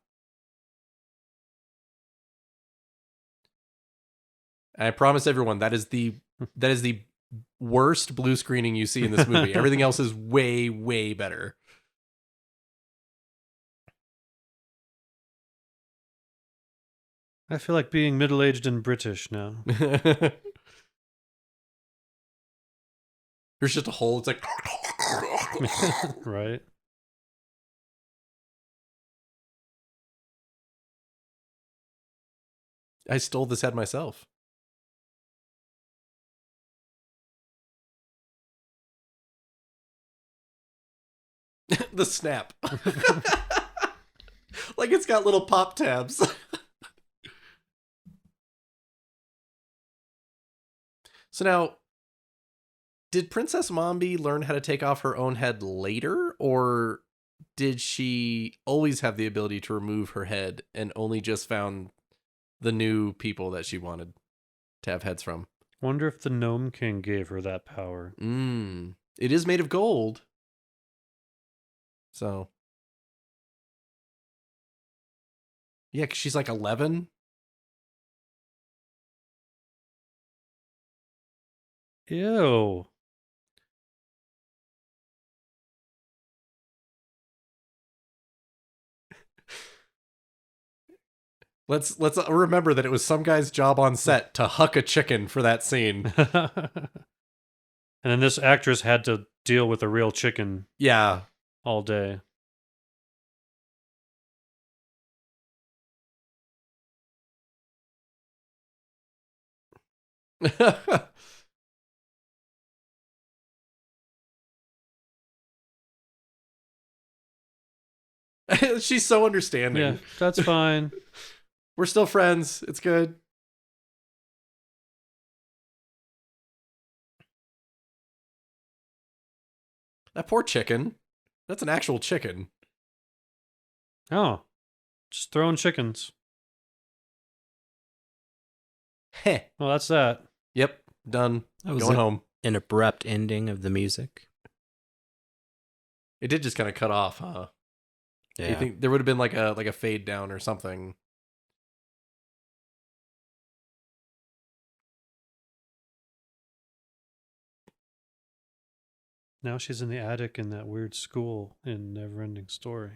[SPEAKER 1] I promise everyone that is the worst blue screening you see in this movie. Everything else is way, way better.
[SPEAKER 2] I feel like being middle-aged and British now.
[SPEAKER 1] There's just a hole. It's like...
[SPEAKER 2] Right?
[SPEAKER 1] I stole this head myself. The snap. Like it's got little pop tabs. So now, did Princess Mombi learn how to take off her own head later, or did she always have the ability to remove her head and only just found the new people that she wanted to have heads from?
[SPEAKER 2] Wonder if the Gnome King gave her that power.
[SPEAKER 1] It is made of gold. So. Yeah, 'cause she's like 11.
[SPEAKER 2] Ew.
[SPEAKER 1] Let's remember that it was some guy's job on set to huck a chicken for that scene.
[SPEAKER 2] And then this actress had to deal with a real chicken
[SPEAKER 1] Yeah.
[SPEAKER 2] all day.
[SPEAKER 1] She's so understanding.
[SPEAKER 2] Yeah, that's fine.
[SPEAKER 1] We're still friends. It's good. That poor chicken. That's an actual chicken.
[SPEAKER 2] Oh, just throwing chickens.
[SPEAKER 1] Heh.
[SPEAKER 2] Well, that's that.
[SPEAKER 1] Yep. Done.
[SPEAKER 3] That was
[SPEAKER 1] Going home.
[SPEAKER 3] an abrupt ending of the music.
[SPEAKER 1] It did just kind of cut off, huh?
[SPEAKER 3] Yeah.
[SPEAKER 1] You think there would have been like a fade down or something?
[SPEAKER 2] Now she's in the attic in that weird school in Neverending Story.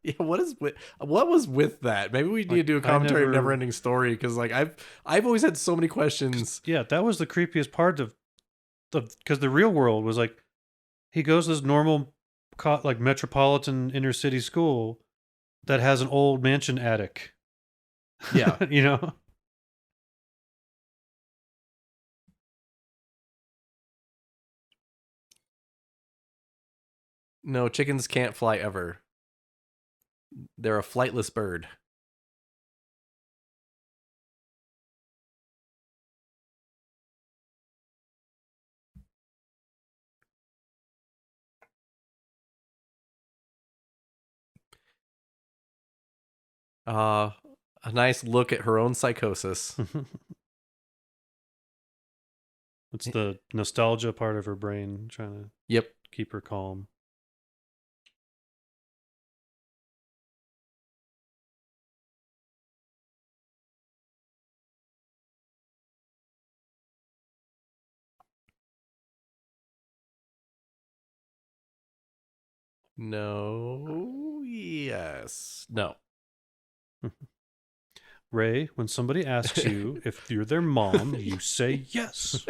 [SPEAKER 1] Yeah, what was with that? Maybe we need to do a commentary of Neverending Story, because like I've always had so many questions.
[SPEAKER 2] Yeah, that was the creepiest part of because the real world was like he goes to this normal like metropolitan inner city school that has an old mansion attic.
[SPEAKER 1] Yeah.
[SPEAKER 2] You know?
[SPEAKER 1] No, chickens can't fly ever. They're a flightless bird. A nice look at her own psychosis.
[SPEAKER 2] It's the nostalgia part of her brain trying to
[SPEAKER 1] Yep.
[SPEAKER 2] keep her calm.
[SPEAKER 1] No. Yes. No.
[SPEAKER 2] Ray, when somebody asks you if you're their mom, you say yes.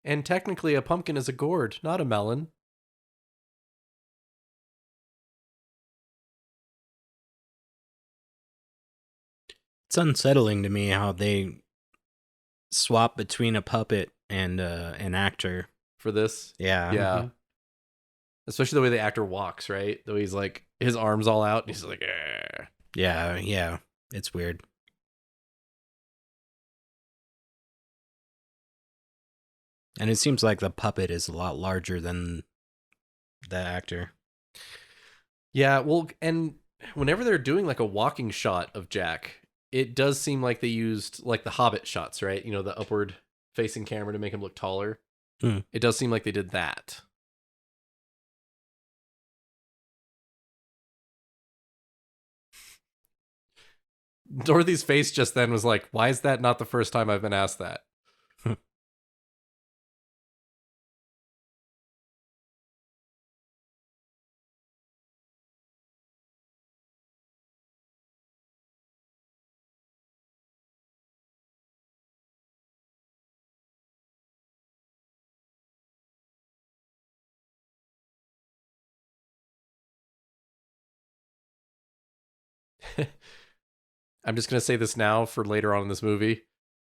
[SPEAKER 1] And technically, a pumpkin is a gourd, not a melon.
[SPEAKER 3] It's unsettling to me how they swap between a puppet and an actor
[SPEAKER 1] For this.
[SPEAKER 3] Yeah.
[SPEAKER 1] Yeah.
[SPEAKER 2] Mhm.
[SPEAKER 1] Especially the way the actor walks, right? The way he's like, his arms all out, and he's like, eh.
[SPEAKER 3] Yeah. It's weird. And it seems like the puppet is a lot larger than the actor.
[SPEAKER 1] Yeah, well, and whenever they're doing like a walking shot of Jack, it does seem like they used like the Hobbit shots, right? You know, the upward facing camera to make him look taller. It does seem like they did that. Dorothy's face just then was like, why is that not the first time I've been asked that? I'm just going to say this now for later on in this movie.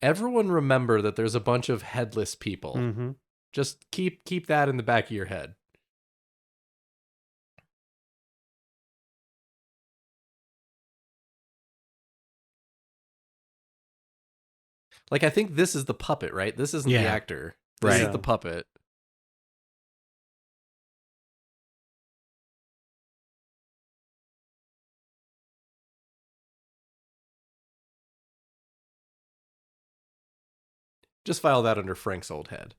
[SPEAKER 1] Everyone remember that there's a bunch of headless people.
[SPEAKER 2] Mm-hmm.
[SPEAKER 1] Just keep that in the back of your head. Like, I think this is the puppet, right? This isn't the
[SPEAKER 3] Yeah.
[SPEAKER 1] actor. This
[SPEAKER 3] Right.
[SPEAKER 1] is the puppet. Just file that under Frank's old head.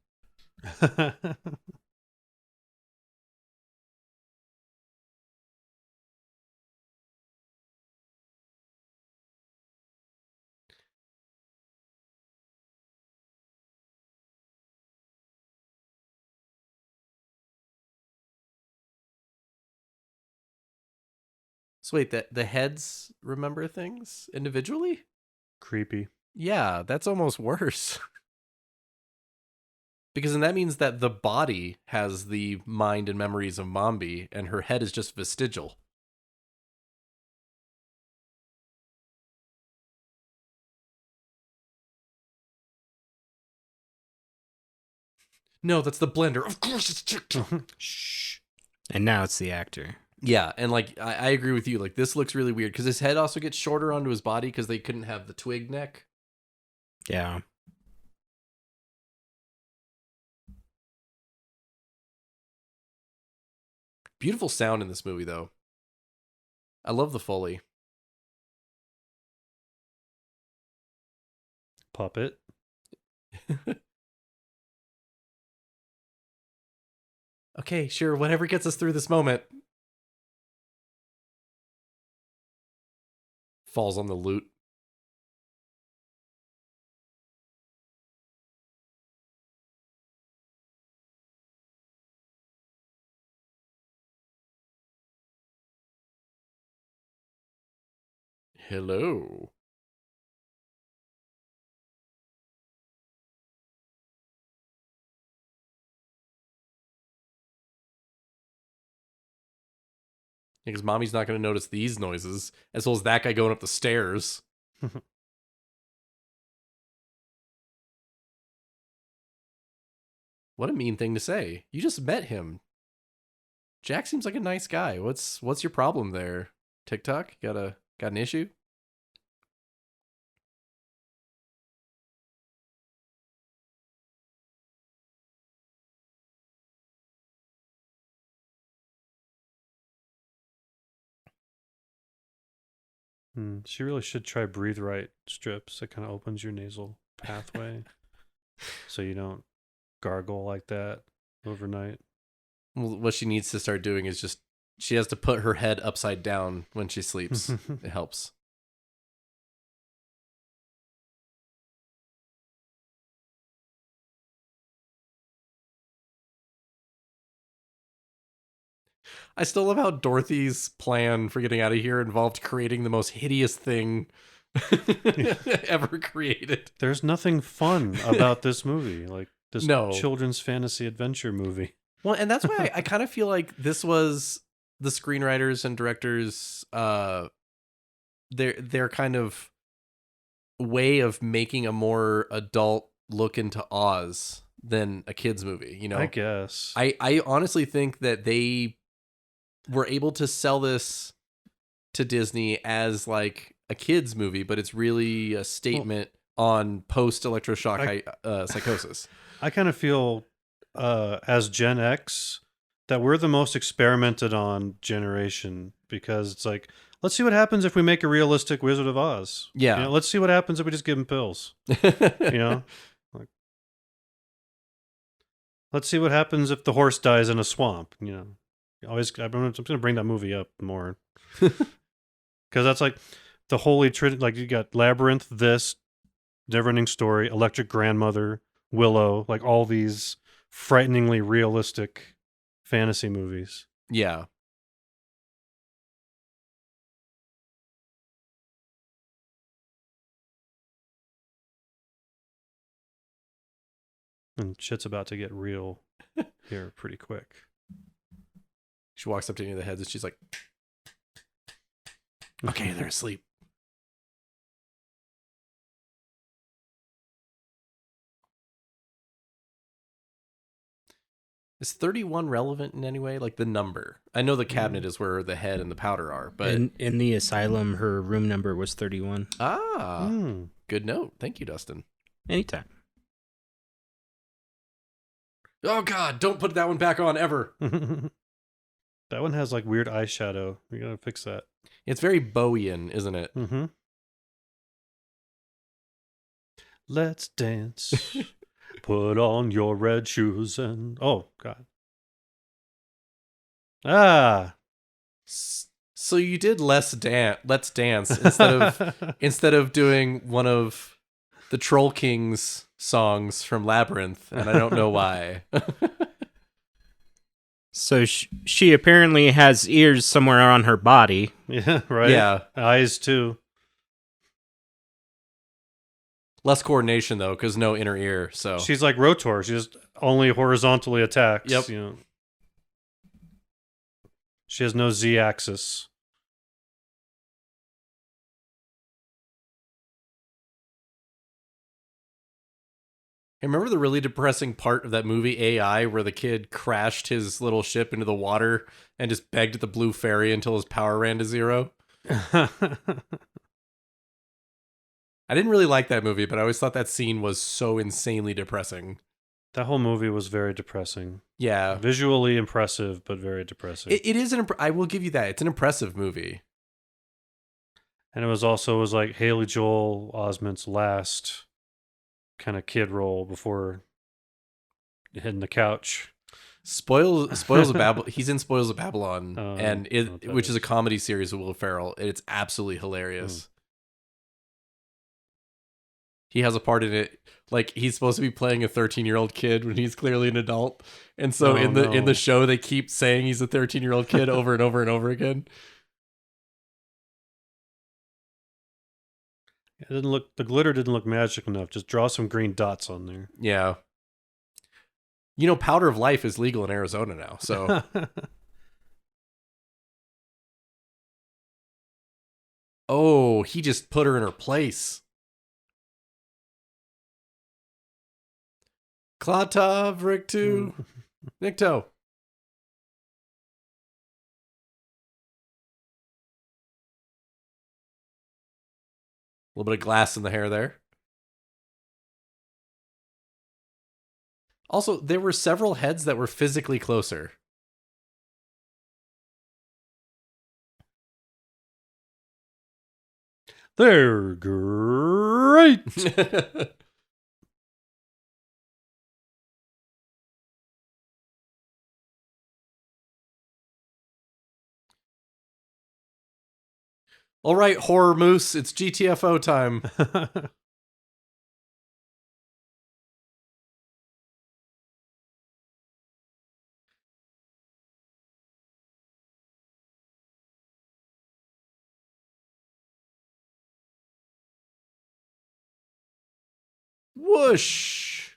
[SPEAKER 1] So wait, the heads remember things individually?
[SPEAKER 2] Creepy.
[SPEAKER 1] Yeah, that's almost worse. Because then that means that the body has the mind and memories of Mombi, and her head is just vestigial. No, that's the blender. Of course it's TikTok. Shh.
[SPEAKER 3] And now it's the actor.
[SPEAKER 1] Yeah, and like I agree with you. Like this looks really weird because his head also gets shorter onto his body because they couldn't have the twig neck.
[SPEAKER 3] Yeah.
[SPEAKER 1] Beautiful sound in this movie, though. I love the Foley.
[SPEAKER 2] Puppet.
[SPEAKER 1] Okay, sure, whatever gets us through this moment. Falls on the loot. Hello. Because Mommy's not going to notice these noises, as well as that guy going up the stairs. What a mean thing to say. You just met him. Jack seems like a nice guy. What's your problem there? TikTok? Got an issue?
[SPEAKER 2] She really should try Breathe Right strips. It kind of opens your nasal pathway so you don't gargle like that overnight.
[SPEAKER 1] Well, what she needs to start doing is just she has to put her head upside down when she sleeps. It helps. I still love how Dorothy's plan for getting out of here involved creating the most hideous thing ever created.
[SPEAKER 2] There's nothing fun about this movie, like this children's fantasy adventure movie.
[SPEAKER 1] Well, and that's why I kind of feel like this was the screenwriters and directors, their kind of way of making a more adult look into Oz than a kids movie. You know,
[SPEAKER 2] I guess.
[SPEAKER 1] I honestly think that they were able to sell this to Disney as like a kids movie, but it's really a statement on post electroshock psychosis.
[SPEAKER 2] I kind of feel as Gen X that we're the most experimented on generation, because it's like, let's see what happens if we make a realistic Wizard of Oz.
[SPEAKER 1] Yeah.
[SPEAKER 2] You know, let's see what happens if we just give him pills. You know, like, let's see what happens if the horse dies in a swamp. You know, I'm going to bring that movie up more because that's like the holy trinity. Like you got Labyrinth, this Neverending Story, Electric Grandmother, Willow, like all these frighteningly realistic fantasy movies.
[SPEAKER 1] Yeah.
[SPEAKER 2] And shit's about to get real here pretty quick.
[SPEAKER 1] She walks up to any of the heads and she's like, okay, they're asleep. Is 31 relevant in any way? Like the number? I know the cabinet is where the head and the powder are, but...
[SPEAKER 3] In the asylum, her room number was 31.
[SPEAKER 1] Ah, good note. Thank you, Dustin.
[SPEAKER 3] Anytime.
[SPEAKER 1] Oh, God, don't put that one back on ever.
[SPEAKER 2] That one has like weird eyeshadow. We gotta fix that.
[SPEAKER 1] It's very Bowian, isn't it?
[SPEAKER 2] Mm-hmm. Let's dance. Put on your red shoes and... Oh, God. Ah.
[SPEAKER 1] So you did Let's Dance instead of doing one of the Troll King's songs from Labyrinth, and I don't know why.
[SPEAKER 3] So she apparently has ears somewhere on her body.
[SPEAKER 2] Yeah, right?
[SPEAKER 1] Yeah.
[SPEAKER 2] Eyes, too.
[SPEAKER 1] Less coordination, though, because no inner ear, so...
[SPEAKER 2] She's like Rotor. She just only horizontally attacks.
[SPEAKER 1] Yep.
[SPEAKER 2] You know. She has no Z-axis.
[SPEAKER 1] Hey, remember the really depressing part of that movie AI where the kid crashed his little ship into the water and just begged at the blue fairy until his power ran to zero? I didn't really like that movie, but I always thought that scene was so insanely depressing.
[SPEAKER 2] That whole movie was very depressing.
[SPEAKER 1] Yeah.
[SPEAKER 2] Visually impressive, but very depressing.
[SPEAKER 1] It is I will give you that. It's an impressive movie.
[SPEAKER 2] And it was like Haley Joel Osment's last kind of kid role before hitting the couch.
[SPEAKER 1] Spoils of Babylon. He's in Spoils of Babylon, and which is a comedy series with Will Ferrell. It's absolutely hilarious. He has a part in it. Like, he's supposed to be playing a 13-year-old kid when he's clearly an adult, and so in the show they keep saying he's a 13-year-old kid over and over and over again.
[SPEAKER 2] The glitter didn't look magic enough. Just draw some green dots on there.
[SPEAKER 1] Yeah. You know, powder of life is legal in Arizona now, so. Oh, he just put her in her place. Klata Vriktu Nikto. A little bit of glass in the hair there. Also, there were several heads that were physically closer.
[SPEAKER 2] They're great.
[SPEAKER 1] All right, horror moose, it's GTFO time. Whoosh.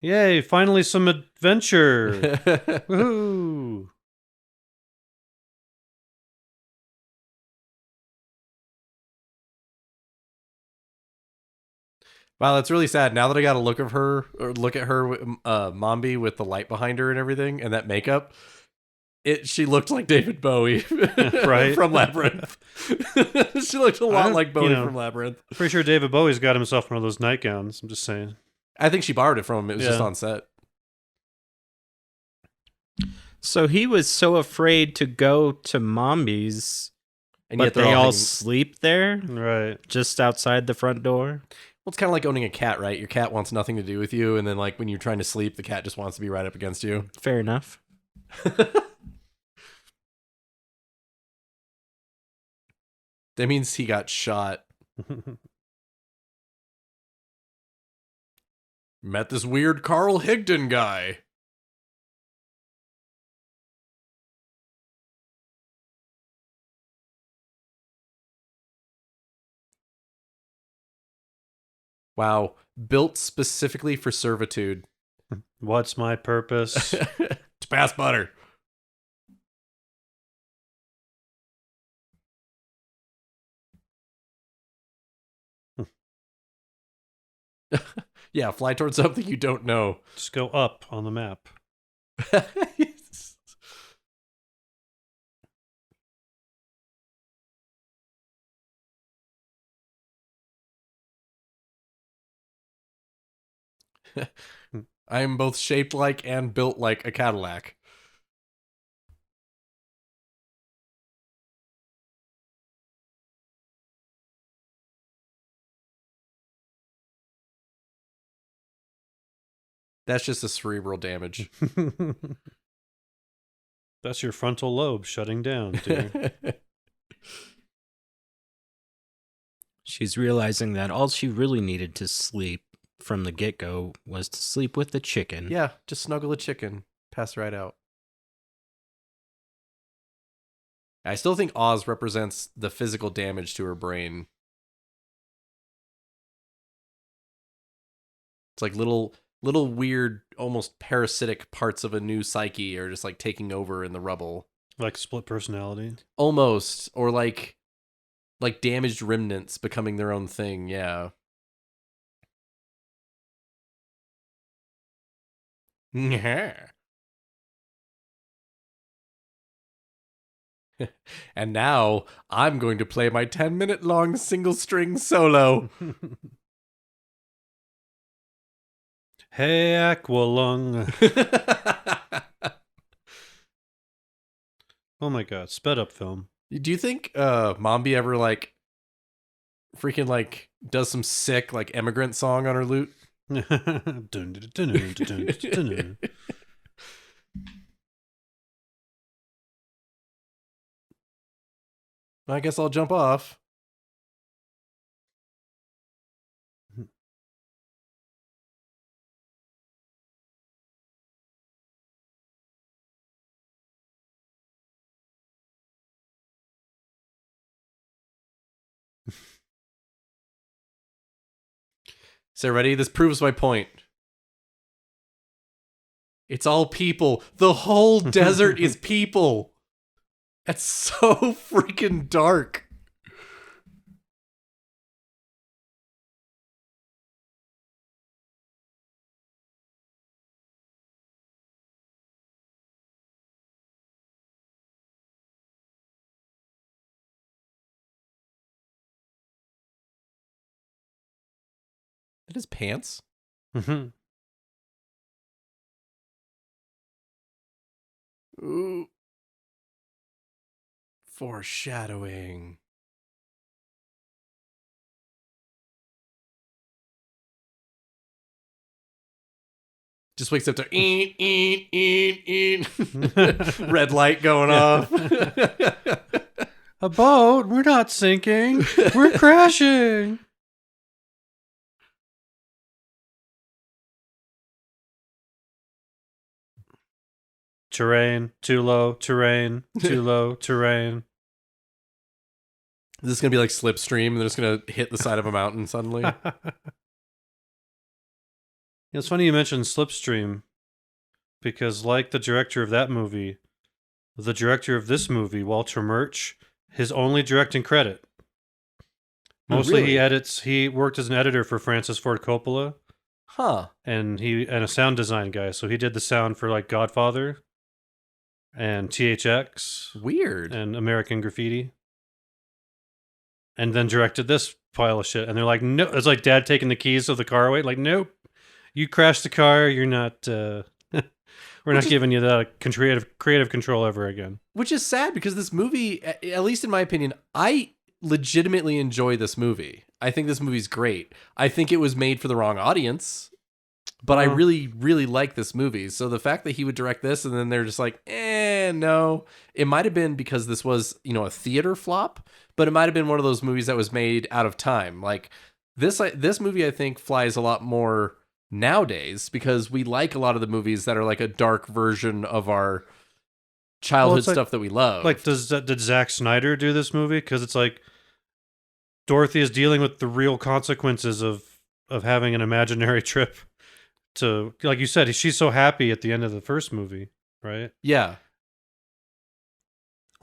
[SPEAKER 2] Yay, finally some adventure. Woohoo.
[SPEAKER 1] Wow, that's really sad. Now that I got a look at her, Mombi with the light behind her and everything, and that makeup, she looked like David Bowie,
[SPEAKER 2] right,
[SPEAKER 1] from Labyrinth. She looked a lot like Bowie from Labyrinth.
[SPEAKER 2] Pretty sure David Bowie's got himself one of those nightgowns. I'm just saying.
[SPEAKER 1] I think she borrowed it from him. It was just on set.
[SPEAKER 3] So he was so afraid to go to Mombi's, and but yet they all sleep there,
[SPEAKER 2] right,
[SPEAKER 3] just outside the front door.
[SPEAKER 1] Well, it's kind of like owning a cat, right? Your cat wants nothing to do with you, and then like when you're trying to sleep, the cat just wants to be right up against you.
[SPEAKER 3] Fair enough.
[SPEAKER 1] That means he got shot. Met this weird Carl Higdon guy. Wow. Built specifically for servitude.
[SPEAKER 2] What's my purpose?
[SPEAKER 1] To pass butter. Yeah, fly towards something you don't know.
[SPEAKER 2] Just go up on the map.
[SPEAKER 1] I am both shaped like and built like a Cadillac. That's just a cerebral damage.
[SPEAKER 2] That's your frontal lobe shutting down, dear.
[SPEAKER 3] She's realizing that all she really needed to sleep from the get-go was to sleep with the chicken.
[SPEAKER 1] Yeah, just snuggle a chicken, pass right out. I still think Oz represents the physical damage to her brain. It's like little weird, almost parasitic parts of a new psyche are just like taking over in the rubble.
[SPEAKER 2] Like split personality?
[SPEAKER 1] Almost. Or like damaged remnants becoming their own thing, yeah. And now I'm going to play my 10-minute long single string solo.
[SPEAKER 2] Hey, Aqualung. Oh my god, sped up film.
[SPEAKER 1] Do you think Mombi ever like freaking like does some sick like immigrant song on her lute?
[SPEAKER 2] Dun, dun, dun, dun, dun, dun, dun.
[SPEAKER 1] I guess I'll jump off. So ready? This proves my point. It's all people. The whole desert is people. That's so freaking dark. That is pants. Ooh. Foreshadowing. Just wakes up to red light going off.
[SPEAKER 2] A boat? We're not sinking. We're crashing. Terrain, too low, terrain, too low, terrain.
[SPEAKER 1] This is going to be like Slipstream, and they're just going to hit the side of a mountain suddenly.
[SPEAKER 2] It's funny you mentioned Slipstream, because like the director of that movie, the director of this movie, Walter Murch, his only directing credit. Mostly
[SPEAKER 1] really?
[SPEAKER 2] he worked as an editor for Francis Ford Coppola.
[SPEAKER 1] Huh.
[SPEAKER 2] And a sound design guy, so he did the sound for like Godfather and THX
[SPEAKER 1] Weird.
[SPEAKER 2] and American Graffiti. And then directed this pile of shit. And they're like, no, it's like dad taking the keys of the car away. Like, nope, you crashed the car. You're not, we're not giving you that creative control ever again.
[SPEAKER 1] Which is sad because this movie, at least in my opinion, I legitimately enjoy this movie. I think this movie's great. I think it was made for the wrong audience, but I really, really like this movie. So the fact that he would direct this and then they're just like, no. It might have been because this was, a theater flop, but it might have been one of those movies that was made out of time. Like this movie, I think, flies a lot more nowadays because we like a lot of the movies that are like a dark version of our childhood stuff that we love.
[SPEAKER 2] Like, did Zack Snyder do this movie? Because it's like Dorothy is dealing with the real consequences of having an imaginary trip to, like you said, she's so happy at the end of the first movie, right?
[SPEAKER 1] Yeah.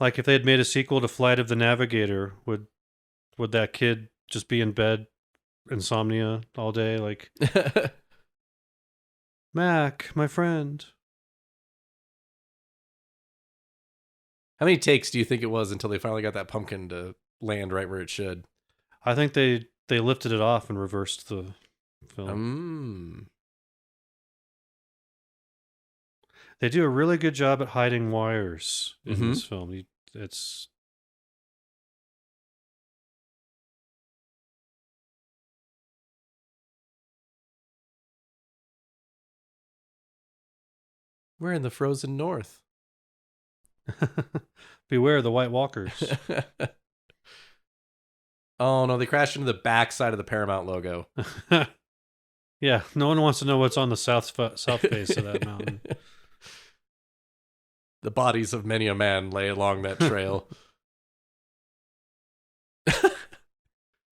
[SPEAKER 2] Like if they had made a sequel to Flight of the Navigator, would that kid just be in bed, insomnia all day? Like, Mac, my friend.
[SPEAKER 1] How many takes do you think it was until they finally got that pumpkin to land right where it should?
[SPEAKER 2] I think they lifted it off and reversed the film. They do a really good job at hiding wires in this film. It's
[SPEAKER 1] We're in the frozen north.
[SPEAKER 2] Beware the White Walkers.
[SPEAKER 1] Oh no, they crashed into the back side of the Paramount logo.
[SPEAKER 2] Yeah, no one wants to know what's on the south face of that mountain.
[SPEAKER 1] The bodies of many a man lay along that trail.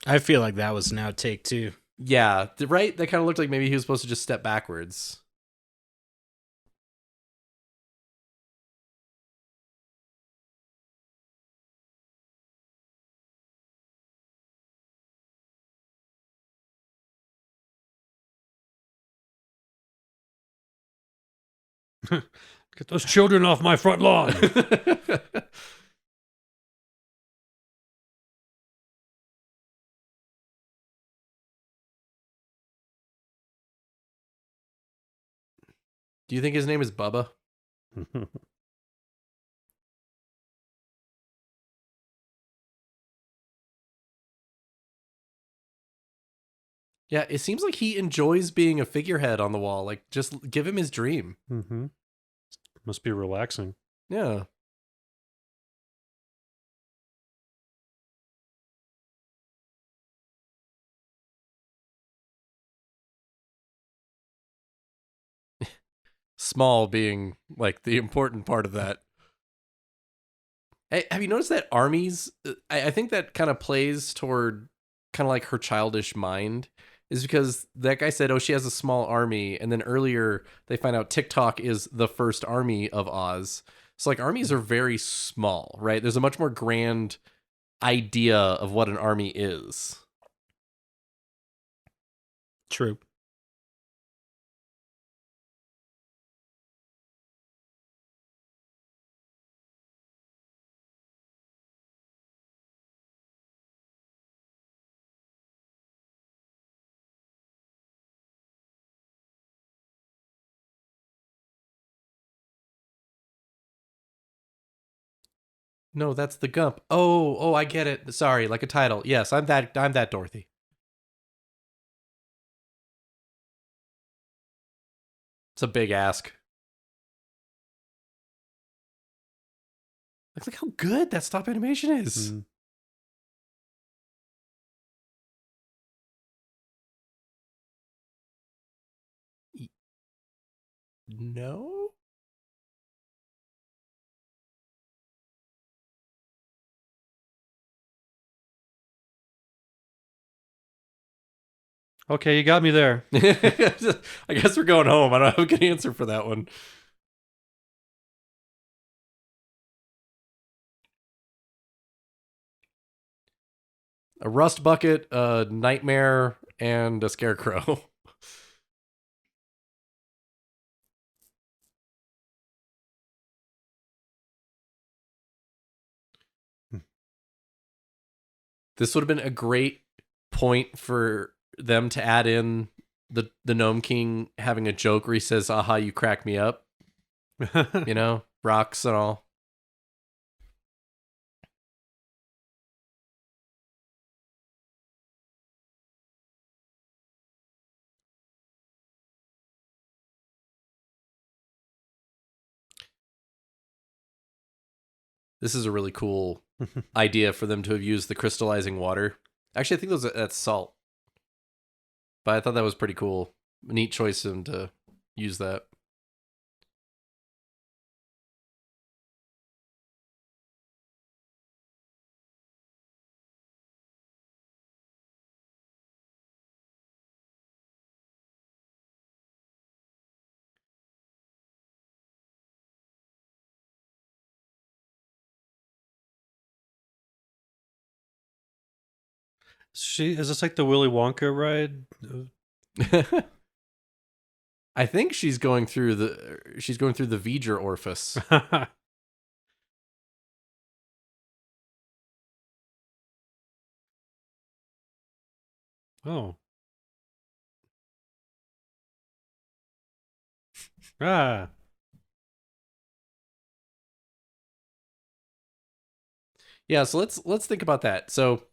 [SPEAKER 3] I feel like that was an outtake too.
[SPEAKER 1] Yeah, right? That kind of looked like maybe he was supposed to just step backwards.
[SPEAKER 2] Get those children off my front lawn.
[SPEAKER 1] Do you think his name is Bubba? Yeah, it seems like he enjoys being a figurehead on the wall. Like, just give him his dream.
[SPEAKER 2] Mm-hmm. Must be relaxing.
[SPEAKER 1] Yeah. Small being like the important part of that. Hey, have you noticed that armies? I think that kind of plays toward kind of like her childish mind, is because that guy said, "Oh, she has a small army," and then earlier they find out TikTok is the first army of Oz. So like armies are very small, right? There's a much more grand idea of what an army is.
[SPEAKER 3] True.
[SPEAKER 1] No, that's the Gump. Oh, I get it. Sorry, like a title. Yes, I'm that Dorothy. It's a big ask. Look how good that stop animation is.
[SPEAKER 2] Mm.
[SPEAKER 1] No?
[SPEAKER 2] Okay, you got me there.
[SPEAKER 1] I guess we're going home. I don't have a good answer for that one. A rust bucket, a nightmare, and a scarecrow. This would have been a great point for them to add in the Gnome King having a joke where he says, "Aha, you crack me up." You know, rocks and all. This is a really cool idea for them to have used the crystallizing water. Actually, I think that's salt. But I thought that was pretty cool. Neat choice of them to use that.
[SPEAKER 2] Is this like the Willy Wonka ride?
[SPEAKER 1] I think she's going through the V'ger orifice.
[SPEAKER 2] Oh. Ah.
[SPEAKER 1] Yeah, so let's think about that. So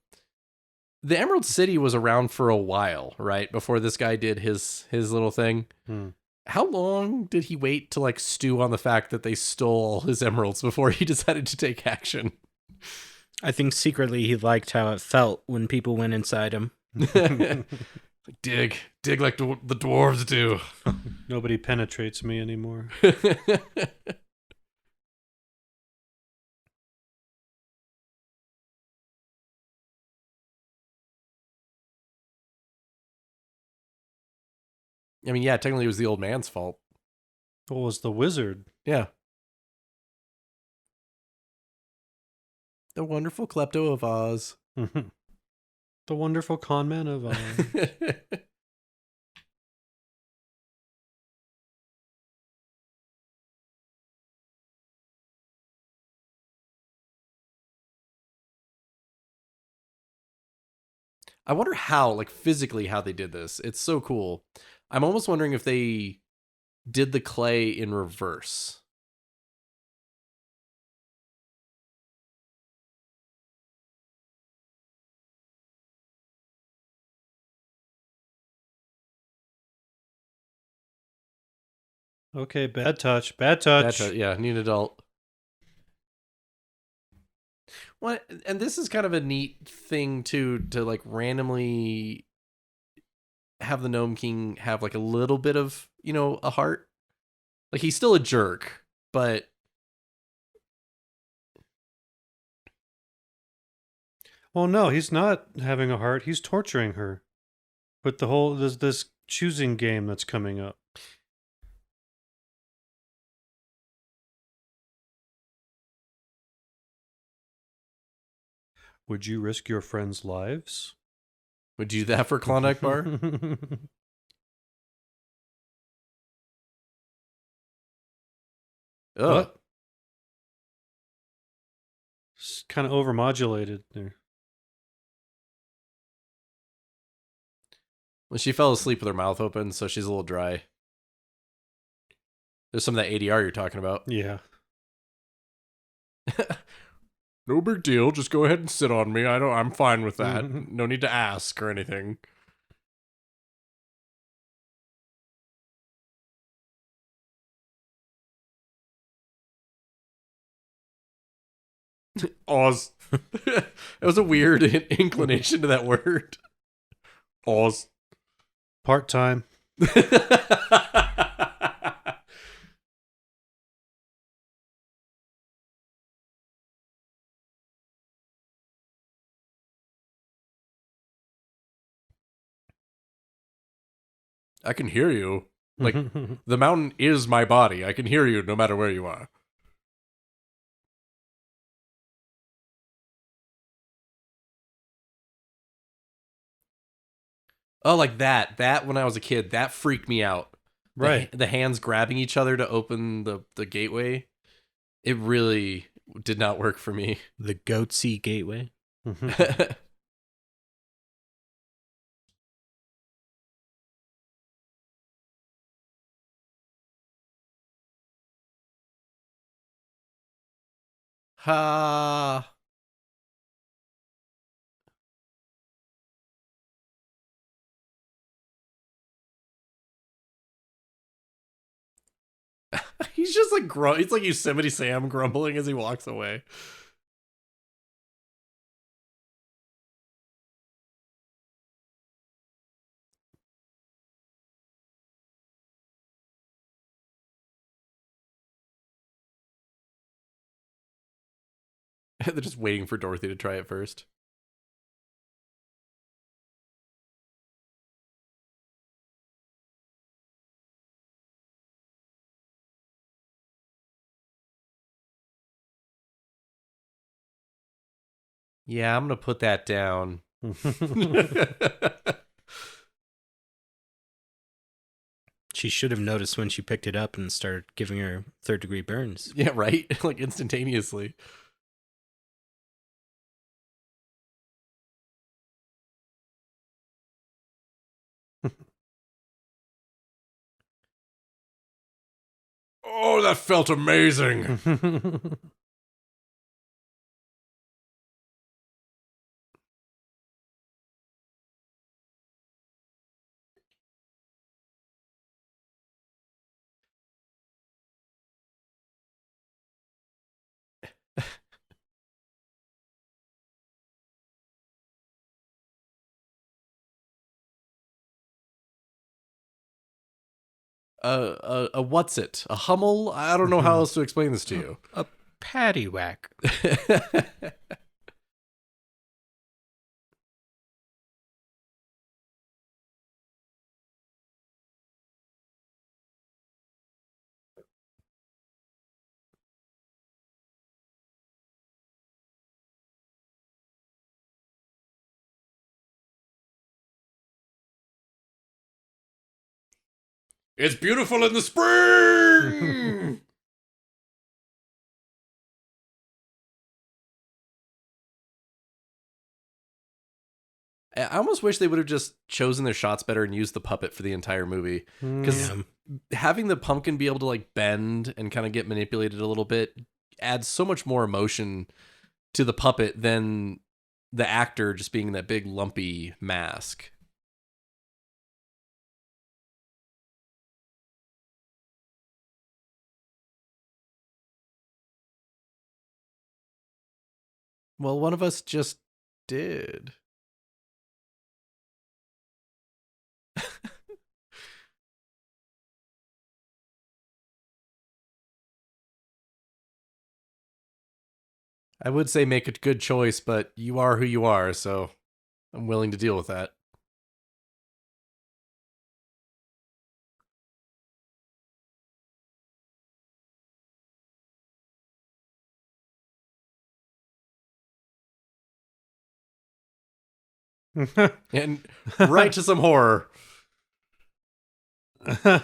[SPEAKER 1] the Emerald City was around for a while, right? Before this guy did his little thing. How long did he wait to like stew on the fact that they stole all his emeralds before he decided to take action?
[SPEAKER 3] I think secretly he liked how it felt when people went inside him.
[SPEAKER 1] Like, dig like the dwarves do.
[SPEAKER 2] Nobody penetrates me anymore.
[SPEAKER 1] I mean, yeah, technically it was the old man's fault.
[SPEAKER 2] What was the wizard?
[SPEAKER 1] Yeah. The wonderful klepto of Oz.
[SPEAKER 2] The wonderful con man of
[SPEAKER 1] I wonder how, like physically, how they did this. It's so cool. I'm almost wondering if they did the clay in reverse.
[SPEAKER 2] Okay, bad touch. Bad touch.
[SPEAKER 1] Yeah, need adult. What? And this is kind of a neat thing too, to like randomly have the Gnome King have like a little bit of, a heart. Like he's still a jerk, but
[SPEAKER 2] Well, no, he's not having a heart. He's torturing her with the whole this choosing game that's coming up. Would you risk your friends' lives?
[SPEAKER 1] would you do that for Klondike Bar? Ugh.
[SPEAKER 2] What? It's kind of overmodulated there.
[SPEAKER 1] Well, she fell asleep with her mouth open, so she's a little dry. There's some of that ADR you're talking about.
[SPEAKER 2] Yeah.
[SPEAKER 1] No big deal. Just go ahead and sit on me. I'm fine with that. No need to ask or anything. Oz. It was a weird inclination to that word. Oz.
[SPEAKER 2] Part-time.
[SPEAKER 1] I can hear you. Like, the mountain is my body. I can hear you no matter where you are. Oh, like that. That, when I was a kid, that freaked me out.
[SPEAKER 2] Right.
[SPEAKER 1] The hands grabbing each other to open the gateway. It really did not work for me.
[SPEAKER 3] The Goatsy Gateway.
[SPEAKER 1] Ha. He's just like he's like Yosemite Sam grumbling as he walks away. They're just waiting for Dorothy to try it first. Yeah, I'm gonna put that down.
[SPEAKER 3] She should have noticed when she picked it up and started giving her third-degree burns.
[SPEAKER 1] Yeah, right? Like instantaneously. Oh, that felt amazing. a what's it? A Hummel? I don't know how else to explain this to you.
[SPEAKER 3] A paddywhack.
[SPEAKER 1] It's beautiful in the spring. I almost wish they would have just chosen their shots better and used the puppet for the entire movie. Because having the pumpkin be able to like bend and kind of get manipulated a little bit adds so much more emotion to the puppet than the actor just being that big lumpy mask. Well, one of us just did. I would say make a good choice, but you are who you are, so I'm willing to deal with that. And right to some horror. Am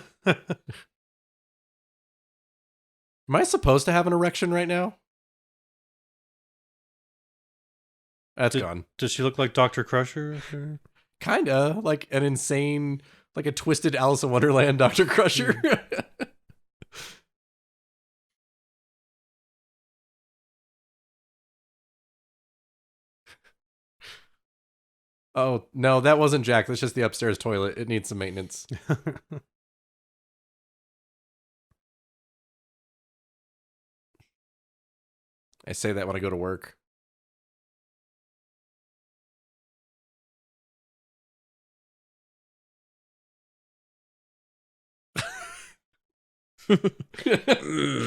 [SPEAKER 1] I supposed to have an erection right now? That's gone.
[SPEAKER 2] Does she look like Dr. Crusher?
[SPEAKER 1] Kinda like an insane, like a twisted Alice in Wonderland Dr. Crusher. Oh, no, that wasn't Jack. That's just the upstairs toilet. It needs some maintenance. I say that when I go to work.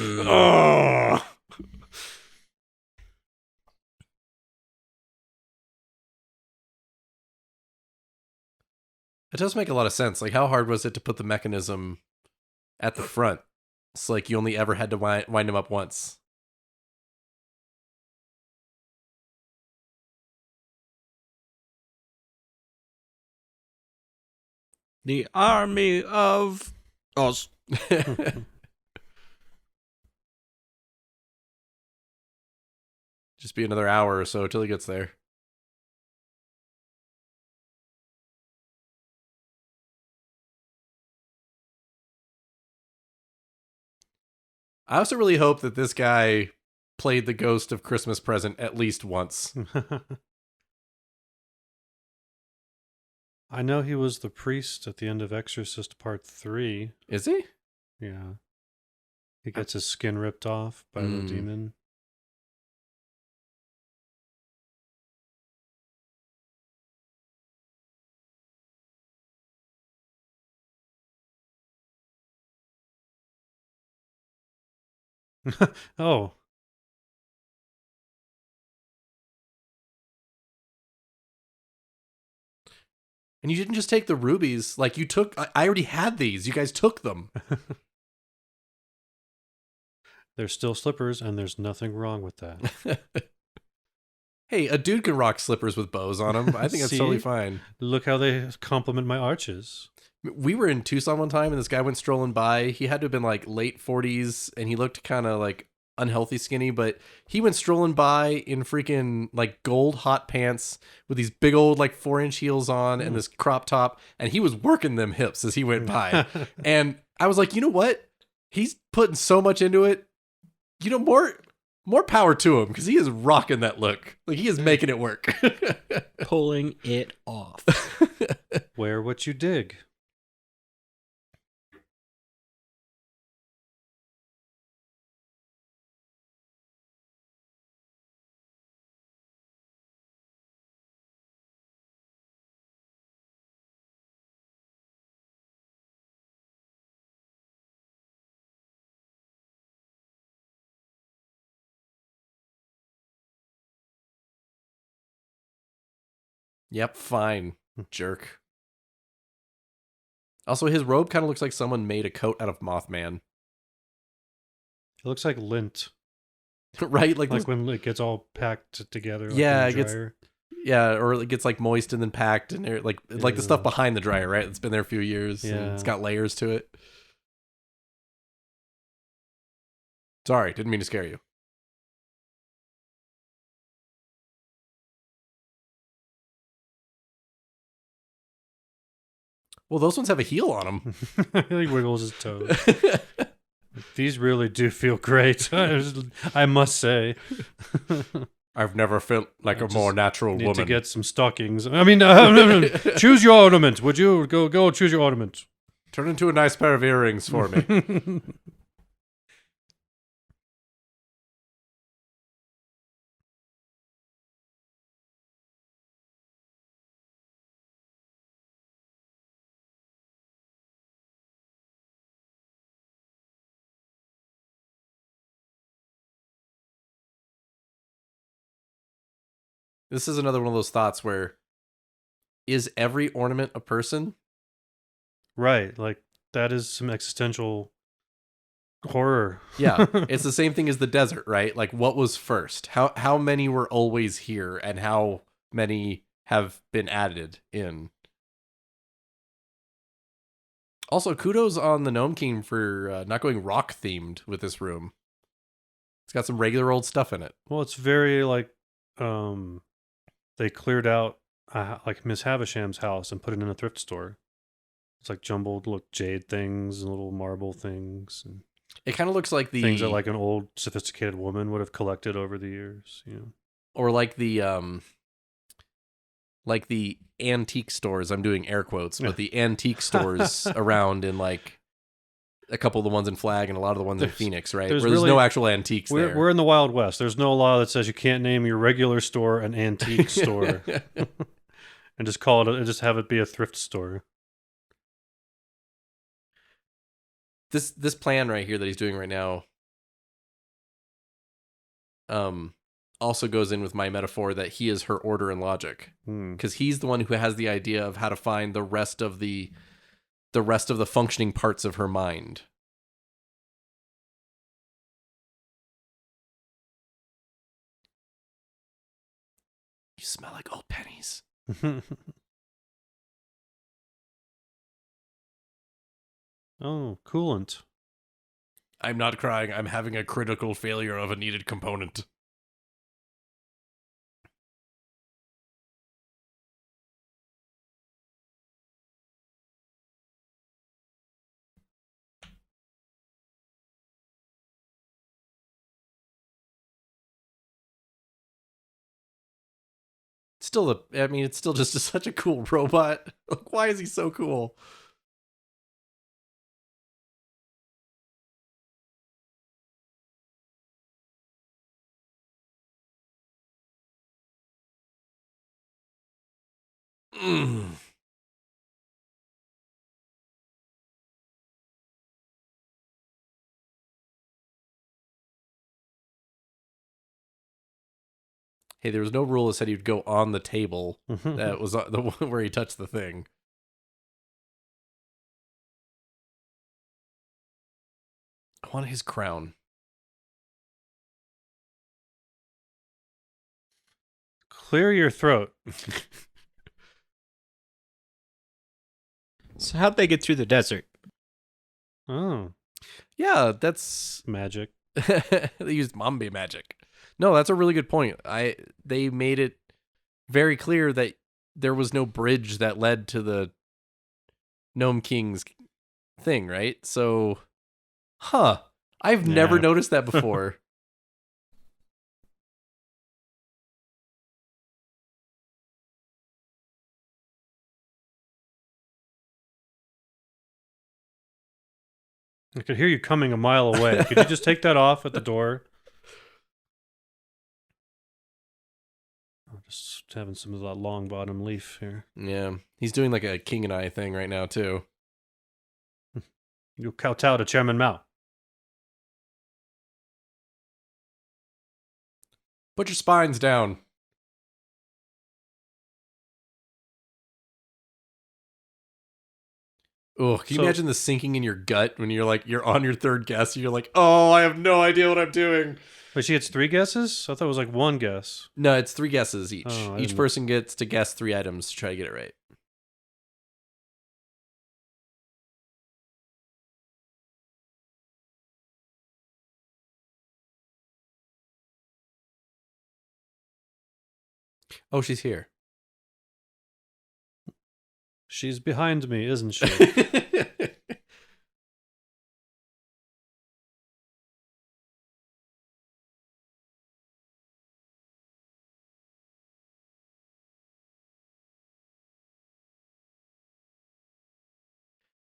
[SPEAKER 1] Oh. It does make a lot of sense. Like, how hard was it to put the mechanism at the front? It's like you only ever had to wind him up once.
[SPEAKER 3] The army of us.
[SPEAKER 1] Just be another hour or so till he gets there. I also really hope that this guy played the ghost of Christmas Present at least once.
[SPEAKER 2] I know he was the priest at the end of Exorcist Part 3.
[SPEAKER 1] Is he?
[SPEAKER 2] Yeah. He gets his skin ripped off by the demon. Oh.
[SPEAKER 1] And you didn't just take the rubies. Like, you took... I already had these. You guys took them.
[SPEAKER 2] They're still slippers, and there's nothing wrong with that.
[SPEAKER 1] Hey, a dude can rock slippers with bows on them. I think that's totally fine.
[SPEAKER 2] Look how they complement my arches.
[SPEAKER 1] We were in Tucson one time, and this guy went strolling by. He had to have been like late 40s, and he looked kind of like unhealthy skinny, but he went strolling by in freaking like gold hot pants with these big old like 4-inch heels on and this crop top, and he was working them hips as he went by. And I was like, you know what? He's putting so much into it. You know, more power to him, because he is rocking that look. Like, he is making it work.
[SPEAKER 3] Pulling it off.
[SPEAKER 2] Wear what you dig.
[SPEAKER 1] Yep, fine, jerk. Also, his robe kind of looks like someone made a coat out of Mothman.
[SPEAKER 2] It looks like lint.
[SPEAKER 1] Right?
[SPEAKER 2] Like when it gets all packed together
[SPEAKER 1] yeah,
[SPEAKER 2] in the
[SPEAKER 1] it gets
[SPEAKER 2] dryer.
[SPEAKER 1] or it gets like moist and then packed and like the stuff behind the dryer, right? It's been there a few years. Yeah. And it's got layers to it. Sorry, didn't mean to scare you. Well, those ones have a heel on them.
[SPEAKER 2] He wiggles his toes. These really do feel great. I must say.
[SPEAKER 1] I've never felt like a more natural
[SPEAKER 2] need
[SPEAKER 1] woman.
[SPEAKER 2] To get some stockings. I mean, choose your ornament. Would you go choose your ornament?
[SPEAKER 1] Turn into a nice pair of earrings for me. This is another one of those thoughts where, is every ornament a person?
[SPEAKER 2] Right, like that is some existential horror.
[SPEAKER 1] Yeah, it's the same thing as the desert, right? Like, what was first? How many were always here, and how many have been added in? Also, kudos on the Gnome King for not going rock themed with this room. It's got some regular old stuff in it.
[SPEAKER 2] Well, it's very like they cleared out like Miss Havisham's house and put it in a thrift store. It's like jumbled look jade things and little marble things and
[SPEAKER 1] it kind of looks like the
[SPEAKER 2] things that like an old sophisticated woman would have collected over the years, you know.
[SPEAKER 1] Or like the antique stores, I'm doing air quotes, but the antique stores around in like a couple of the ones in Flag and a lot of the ones in Phoenix, right? Where there's no actual antiques there.
[SPEAKER 2] We're in the Wild West. There's no law that says you can't name your regular store an antique store and just call it, just have it be a thrift store.
[SPEAKER 1] This plan right here that he's doing right now also goes in with my metaphor that he is her order and logic, because he's the one who has the idea of how to find the rest of the functioning parts of her mind. You smell like old pennies.
[SPEAKER 2] Oh, coolant.
[SPEAKER 1] I'm not crying. I'm having a critical failure of a needed component. It's still just such a cool robot. Like, why is he so cool? Hey, there was no rule that said he'd go on the table. That was the one where he touched the thing. I want his crown.
[SPEAKER 2] Clear your throat.
[SPEAKER 3] So how'd they get through the desert?
[SPEAKER 2] Oh.
[SPEAKER 1] Yeah, that's
[SPEAKER 2] magic.
[SPEAKER 1] They used Mambi magic. No, that's a really good point. They made it very clear that there was no bridge that led to the Gnome King's thing, right? So, I've never noticed that before.
[SPEAKER 2] I could hear you coming a mile away. Could you just take that off at the door? I'm just having some of that long bottom leaf here.
[SPEAKER 1] Yeah, he's doing like a King and I thing right now too.
[SPEAKER 2] You kowtow to Chairman Mao.
[SPEAKER 1] Put your spines down. Oh, can you imagine the sinking in your gut when you're on your third guess and you're like, oh, I have no idea what I'm doing.
[SPEAKER 2] But she gets 3 guesses? I thought it was like 1 guess.
[SPEAKER 1] No, it's 3 guesses each.
[SPEAKER 2] Oh,
[SPEAKER 1] Each person gets to guess 3 items to try to get it right. Oh, she's here.
[SPEAKER 2] She's behind me, isn't she?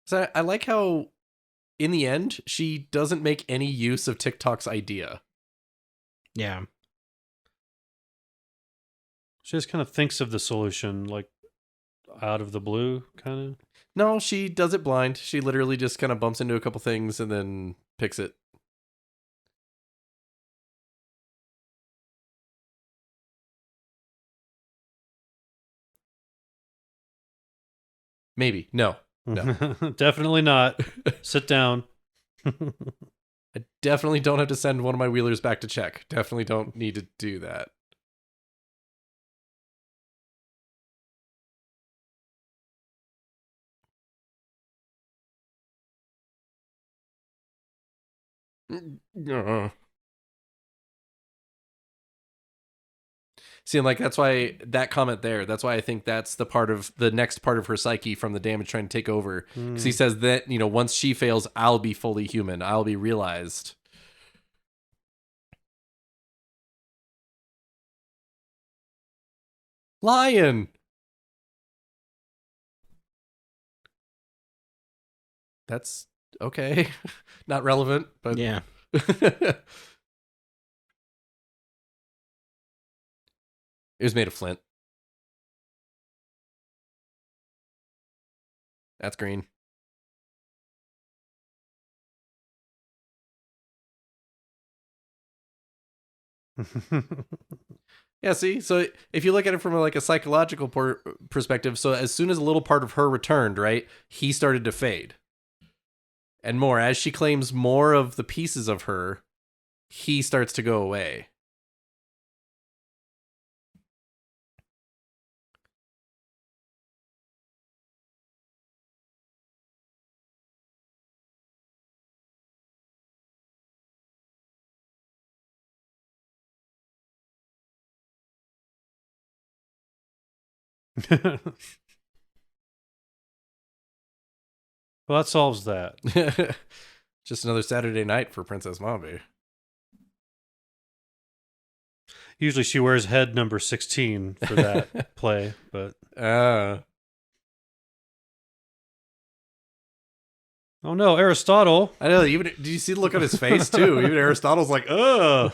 [SPEAKER 1] So I like how, in the end, she doesn't make any use of TikTok's idea.
[SPEAKER 3] Yeah.
[SPEAKER 2] She just kind of thinks of the solution, like, out of the blue, kind of.
[SPEAKER 1] No, she does it blind. She literally just kind of bumps into a couple things and then picks it. Maybe. No.
[SPEAKER 2] Definitely not. Sit down.
[SPEAKER 1] I definitely don't have to send one of my wheelers back to check. Definitely don't need to do that. See, and like that's why that comment there, that's why I think that's the next part of her psyche from the damage trying to take over. Because he says that, once she fails, I'll be fully human. I'll be realized. Lion! That's okay. Not relevant, but
[SPEAKER 3] Yeah.
[SPEAKER 1] It was made of flint. That's green. Yeah, see? So if you look at it from a psychological perspective, so as soon as a little part of her returned, right, he started to fade. And more, as she claims more of the pieces of her, he starts to go away.
[SPEAKER 2] Well, that solves that.
[SPEAKER 1] Just another Saturday night for Princess Mombi.
[SPEAKER 2] Usually she wears head number 16 for that play, but... Oh no, Aristotle!
[SPEAKER 1] I know, did you see the look on his face, too? Even Aristotle's like, ugh!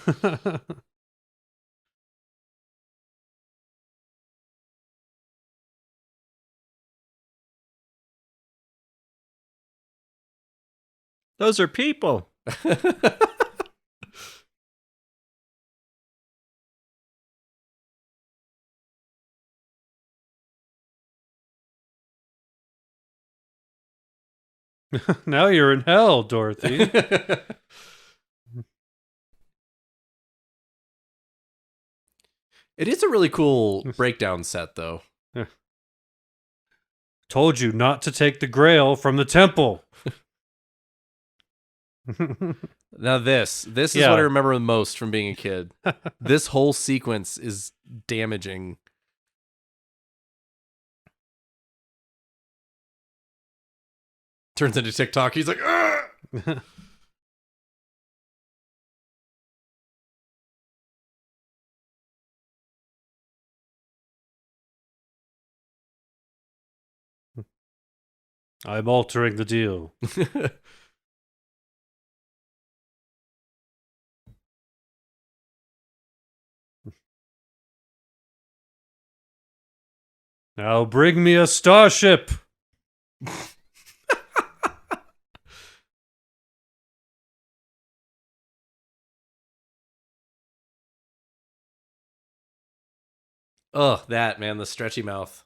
[SPEAKER 3] Those are people.
[SPEAKER 2] Now you're in hell, Dorothy.
[SPEAKER 1] It is a really cool breakdown set, though.
[SPEAKER 2] Told you not to take the grail from the temple.
[SPEAKER 1] Now this is what I remember the most from being a kid. This whole sequence is damaging. Turns into TikTok. He's like, ugh!
[SPEAKER 2] I'm altering the deal. Now bring me a starship.
[SPEAKER 1] Ugh, that, man, the stretchy mouth.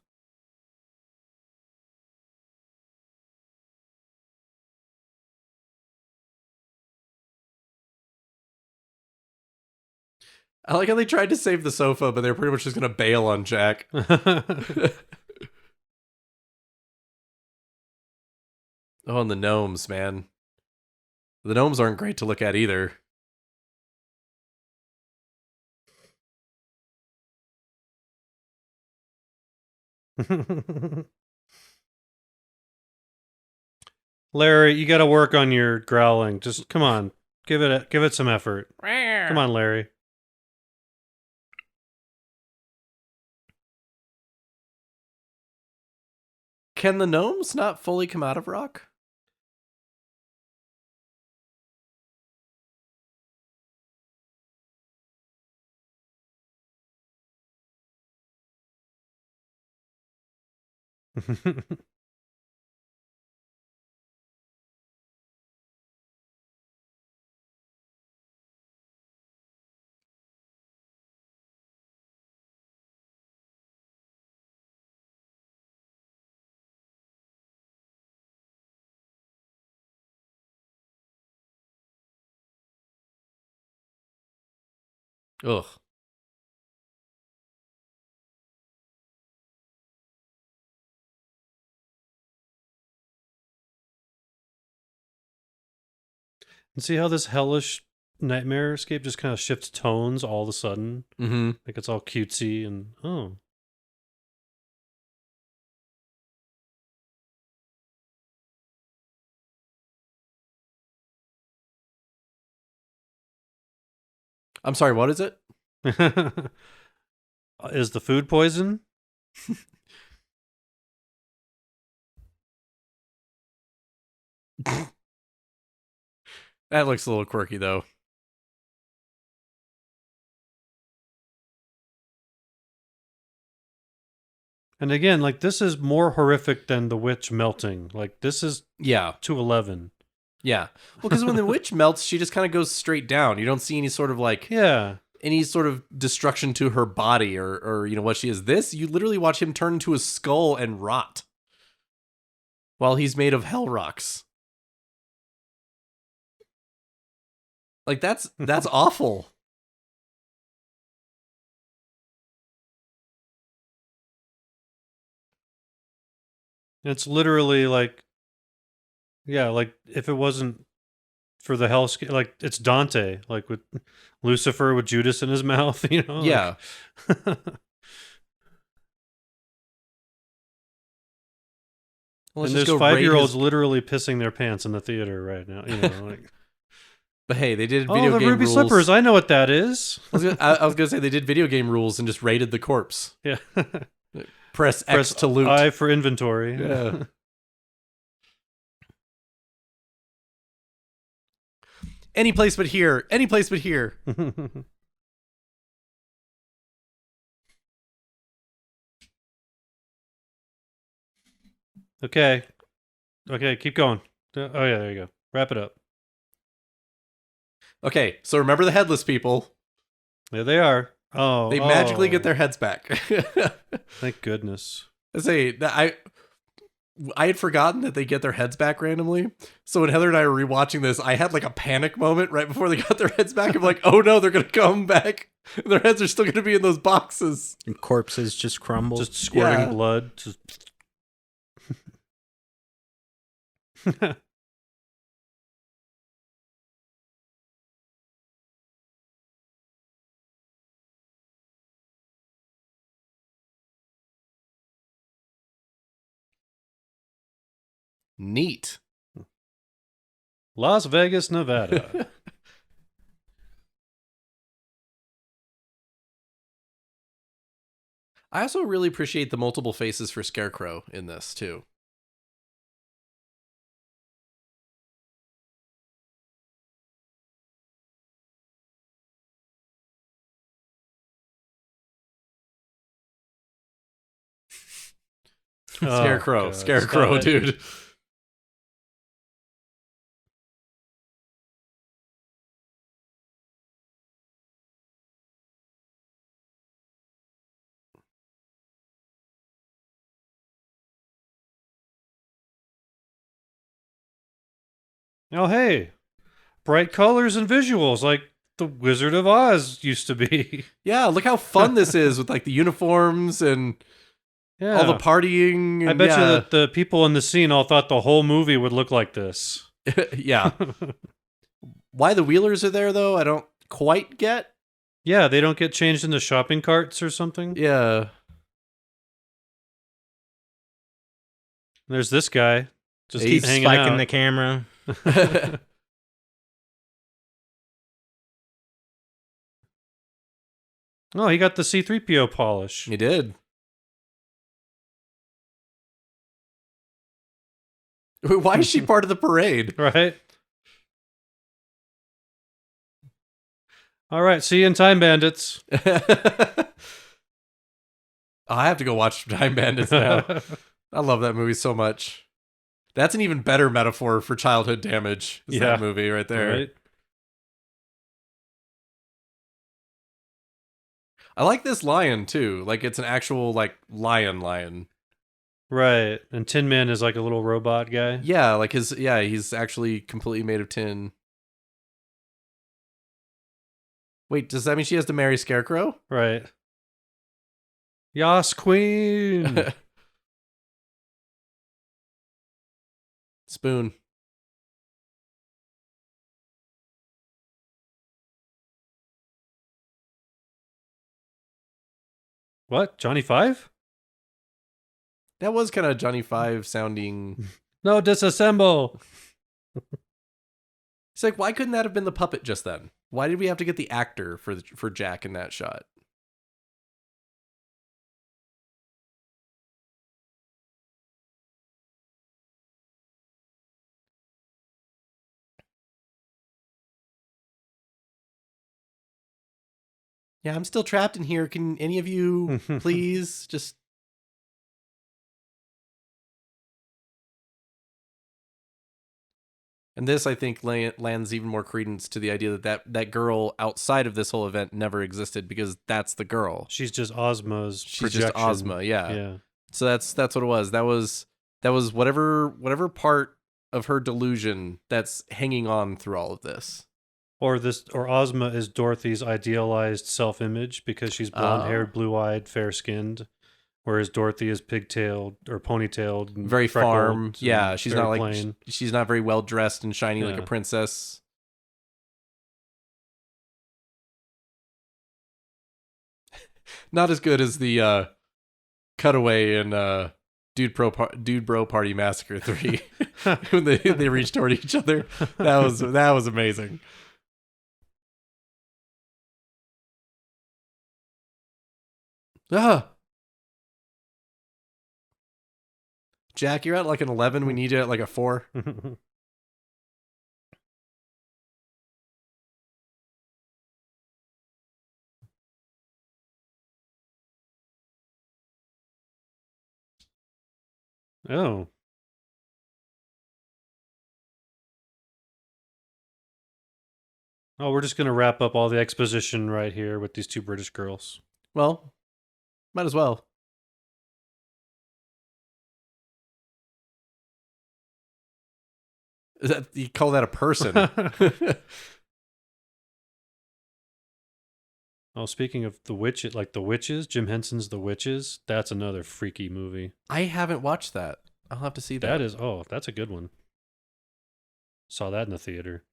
[SPEAKER 1] I like how they tried to save the sofa, but they're pretty much just going to bail on Jack. Oh, and the gnomes, man. The gnomes aren't great to look at either.
[SPEAKER 2] Larry, you got to work on your growling. Just come on, give it some effort. Come on, Larry.
[SPEAKER 1] Can the gnomes not fully come out of rock? Ugh.
[SPEAKER 2] And see how this hellish nightmare escape just kind of shifts tones all of a sudden?
[SPEAKER 1] Mm-hmm.
[SPEAKER 2] Like it's all cutesy and oh.
[SPEAKER 1] I'm sorry, what is it?
[SPEAKER 2] Is the food poison?
[SPEAKER 1] That looks a little quirky, though.
[SPEAKER 2] And again, like this is more horrific than the witch melting. Like this is
[SPEAKER 1] Yeah.
[SPEAKER 2] 211.
[SPEAKER 1] Yeah. Well, because when the witch melts, she just kind of goes straight down. You don't see any sort of like any sort of destruction to her body or you know what she is. This, you literally watch him turn into a skull and rot while he's made of hell rocks. Like that's awful.
[SPEAKER 2] It's literally like, yeah, like if it wasn't for the hell, like it's Dante, like with Lucifer with Judas in his mouth, you know?
[SPEAKER 1] Yeah.
[SPEAKER 2] Like, and there's 5-year-olds literally pissing their pants in the theater right now, you know? Like,
[SPEAKER 1] but hey, they did video
[SPEAKER 2] the
[SPEAKER 1] game
[SPEAKER 2] ruby
[SPEAKER 1] rules.
[SPEAKER 2] slippers, I know what that is.
[SPEAKER 1] I was gonna say they did video game rules and just raided the corpse.
[SPEAKER 2] Yeah.
[SPEAKER 1] Press X to loot.
[SPEAKER 2] I for inventory.
[SPEAKER 1] Yeah. Any place but here. Any place but here.
[SPEAKER 2] Okay, keep going. Oh yeah, there you go. Wrap it up.
[SPEAKER 1] Okay, so remember the headless people.
[SPEAKER 2] There they are. Oh,
[SPEAKER 1] they magically get their heads back.
[SPEAKER 2] Thank goodness.
[SPEAKER 1] I had forgotten that they get their heads back randomly. So when Heather and I were rewatching this, I had like a panic moment right before they got their heads back. I'm like, oh no, they're gonna come back. And their heads are still gonna be in those boxes.
[SPEAKER 3] And corpses just crumble,
[SPEAKER 2] just squirting blood. Just
[SPEAKER 1] Neat.
[SPEAKER 2] Las Vegas, Nevada.
[SPEAKER 1] I also really appreciate the multiple faces for Scarecrow in this too. Scarecrow, dude.
[SPEAKER 2] Oh, hey. Bright colors and visuals like the Wizard of Oz used to be.
[SPEAKER 1] Yeah, look how fun this is with like the uniforms and all the partying. And,
[SPEAKER 2] I bet you that the people in the scene all thought the whole movie would look like this.
[SPEAKER 1] Yeah. Why the Wheelers are there, though, I don't quite get.
[SPEAKER 2] Yeah, they don't get changed into shopping carts or something.
[SPEAKER 1] Yeah.
[SPEAKER 2] There's this guy. Just
[SPEAKER 3] He's
[SPEAKER 2] keep hanging
[SPEAKER 3] spiking
[SPEAKER 2] out.
[SPEAKER 3] the camera.
[SPEAKER 2] Oh, he got the C-3PO polish.
[SPEAKER 1] He did. Why is she part of the parade?
[SPEAKER 2] Right? All right, see you in Time Bandits.
[SPEAKER 1] I have to go watch Time Bandits now. I love that movie so much. That's an even better metaphor for childhood damage. Is that movie right there.
[SPEAKER 2] Right?
[SPEAKER 1] I like this lion too. Like it's an actual like lion.
[SPEAKER 2] Right. And Tin Man is like a little robot guy.
[SPEAKER 1] Yeah, like he's actually completely made of tin. Wait, does that mean she has to marry Scarecrow?
[SPEAKER 2] Right. Yas Queen.
[SPEAKER 1] Spoon.
[SPEAKER 2] What? Johnny Five?
[SPEAKER 1] That was kind of Johnny Five sounding.
[SPEAKER 2] No, disassemble.
[SPEAKER 1] It's like, why couldn't that have been the puppet just then? Why did we have to get the actor for Jack in that shot? Yeah, I'm still trapped in here. Can any of you please just... And this, I think, lands even more credence to the idea that girl outside of this whole event never existed, because that's the girl.
[SPEAKER 2] She's just Ozma's
[SPEAKER 1] She's
[SPEAKER 2] projection.
[SPEAKER 1] just Ozma, yeah.
[SPEAKER 2] Yeah.
[SPEAKER 1] So that's what it was. That was whatever part of her delusion that's hanging on through all of this.
[SPEAKER 2] Or Ozma is Dorothy's idealized self-image because she's blonde-haired, blue-eyed, fair-skinned, whereas Dorothy is pigtailed or ponytailed, and
[SPEAKER 1] Very
[SPEAKER 2] freckled
[SPEAKER 1] farm.
[SPEAKER 2] and
[SPEAKER 1] Yeah, she's
[SPEAKER 2] very
[SPEAKER 1] not like
[SPEAKER 2] plain.
[SPEAKER 1] she's not very well dressed and shiny like a
[SPEAKER 2] Yeah.
[SPEAKER 1] princess. Not as good as the cutaway in Dude Bro Party Massacre 3 when they reach toward each other. That was amazing. Ah. Jack, you're at like an 11. We need you at like a 4.
[SPEAKER 2] Oh. Oh, we're just going to wrap up all the exposition right here with these two British girls.
[SPEAKER 1] Well, might as well. Is that, you call that a person?
[SPEAKER 2] Oh, speaking of the witches, Jim Henson's The Witches, that's another freaky movie.
[SPEAKER 1] I haven't watched that. I'll have to see that.
[SPEAKER 2] That's a good one. Saw that in the theater.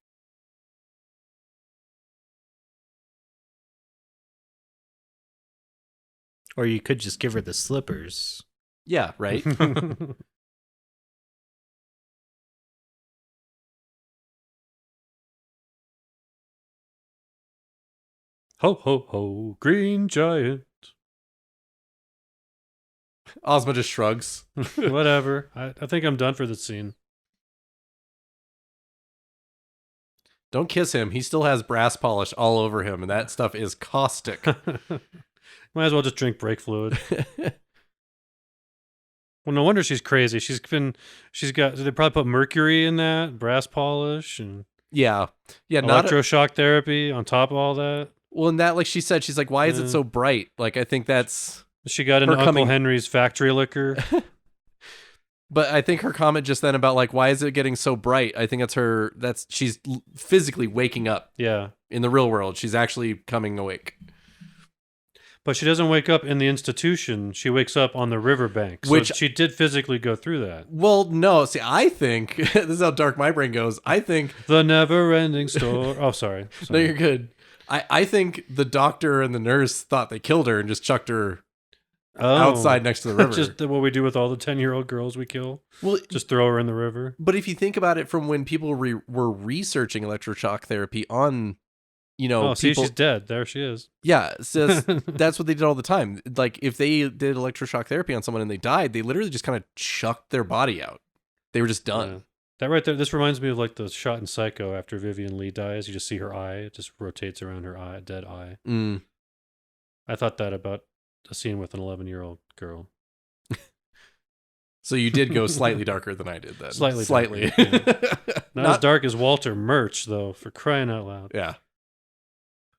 [SPEAKER 3] Or you could just give her the slippers.
[SPEAKER 1] Yeah, right?
[SPEAKER 2] Ho, ho, ho, Green Giant.
[SPEAKER 1] Ozma just shrugs.
[SPEAKER 2] Whatever. I think I'm done for this scene.
[SPEAKER 1] Don't kiss him. He still has brass polish all over him, and that stuff is caustic.
[SPEAKER 2] Might as well just drink brake fluid. Well, no wonder she's crazy. They probably put mercury in that, brass polish, and
[SPEAKER 1] yeah.
[SPEAKER 2] electroshock therapy on top of all that.
[SPEAKER 1] Well, and that, like she said, she's like, why is it so bright? Like, I think that's...
[SPEAKER 2] She got into Uncle Henry's factory liquor.
[SPEAKER 1] But I think her comment just then about like, why is it getting so bright? I think she's physically waking up.
[SPEAKER 2] Yeah.
[SPEAKER 1] In the real world, she's actually coming awake.
[SPEAKER 2] But she doesn't wake up in the institution. She wakes up on the riverbank. So
[SPEAKER 1] Which
[SPEAKER 2] she did physically go through that.
[SPEAKER 1] Well, no. See, I think this is how dark my brain goes. I think
[SPEAKER 2] the never-ending story. Oh, sorry.
[SPEAKER 1] No, you're good. I think the doctor and the nurse thought they killed her and just chucked her outside next to the river.
[SPEAKER 2] Just what we do with all the 10-year-old girls we kill. Well, just throw her in the river.
[SPEAKER 1] But if you think about it, from when people were researching electroshock therapy on,
[SPEAKER 2] people, she's dead. There she is.
[SPEAKER 1] Yeah, so that's what they did all the time. Like if they did electroshock therapy on someone and they died, they literally just kind of chucked their body out. They were just done.
[SPEAKER 2] Yeah. That right there, this reminds me of like the shot in Psycho after Vivian Leigh dies. You just see her eye. It just rotates around her eye, dead eye.
[SPEAKER 1] Mm.
[SPEAKER 2] I thought that about a scene with an 11-year-old girl.
[SPEAKER 1] So you did go slightly darker than I did then.
[SPEAKER 2] Slightly. Yeah. Not as dark as Walter Murch, though, for crying out loud.
[SPEAKER 1] Yeah.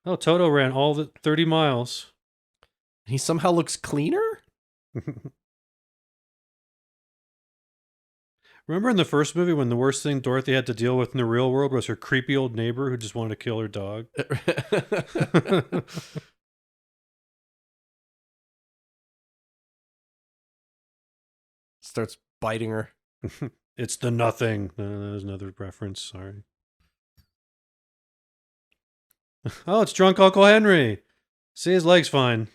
[SPEAKER 2] Oh, Toto ran all the 30 miles.
[SPEAKER 1] He somehow looks cleaner?
[SPEAKER 2] Remember in the first movie when the worst thing Dorothy had to deal with in the real world was her creepy old neighbor who just wanted to kill her dog?
[SPEAKER 1] Starts biting her.
[SPEAKER 2] It's the nothing. There's another reference. Sorry. Oh, it's drunk Uncle Henry. See, his leg's fine.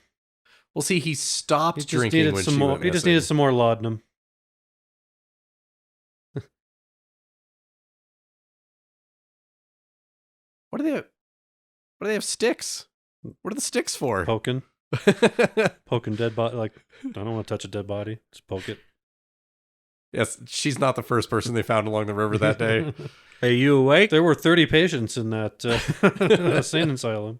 [SPEAKER 1] Well, see, he stopped drinking when she went
[SPEAKER 2] He just needed some more laudanum.
[SPEAKER 1] What do they have sticks? What are the sticks for?
[SPEAKER 2] Poking dead body. Like, I don't want to touch a dead body. Just poke it.
[SPEAKER 1] Yes, she's not the first person they found along the river that day.
[SPEAKER 3] Are you awake?
[SPEAKER 2] There were 30 patients in that insane asylum.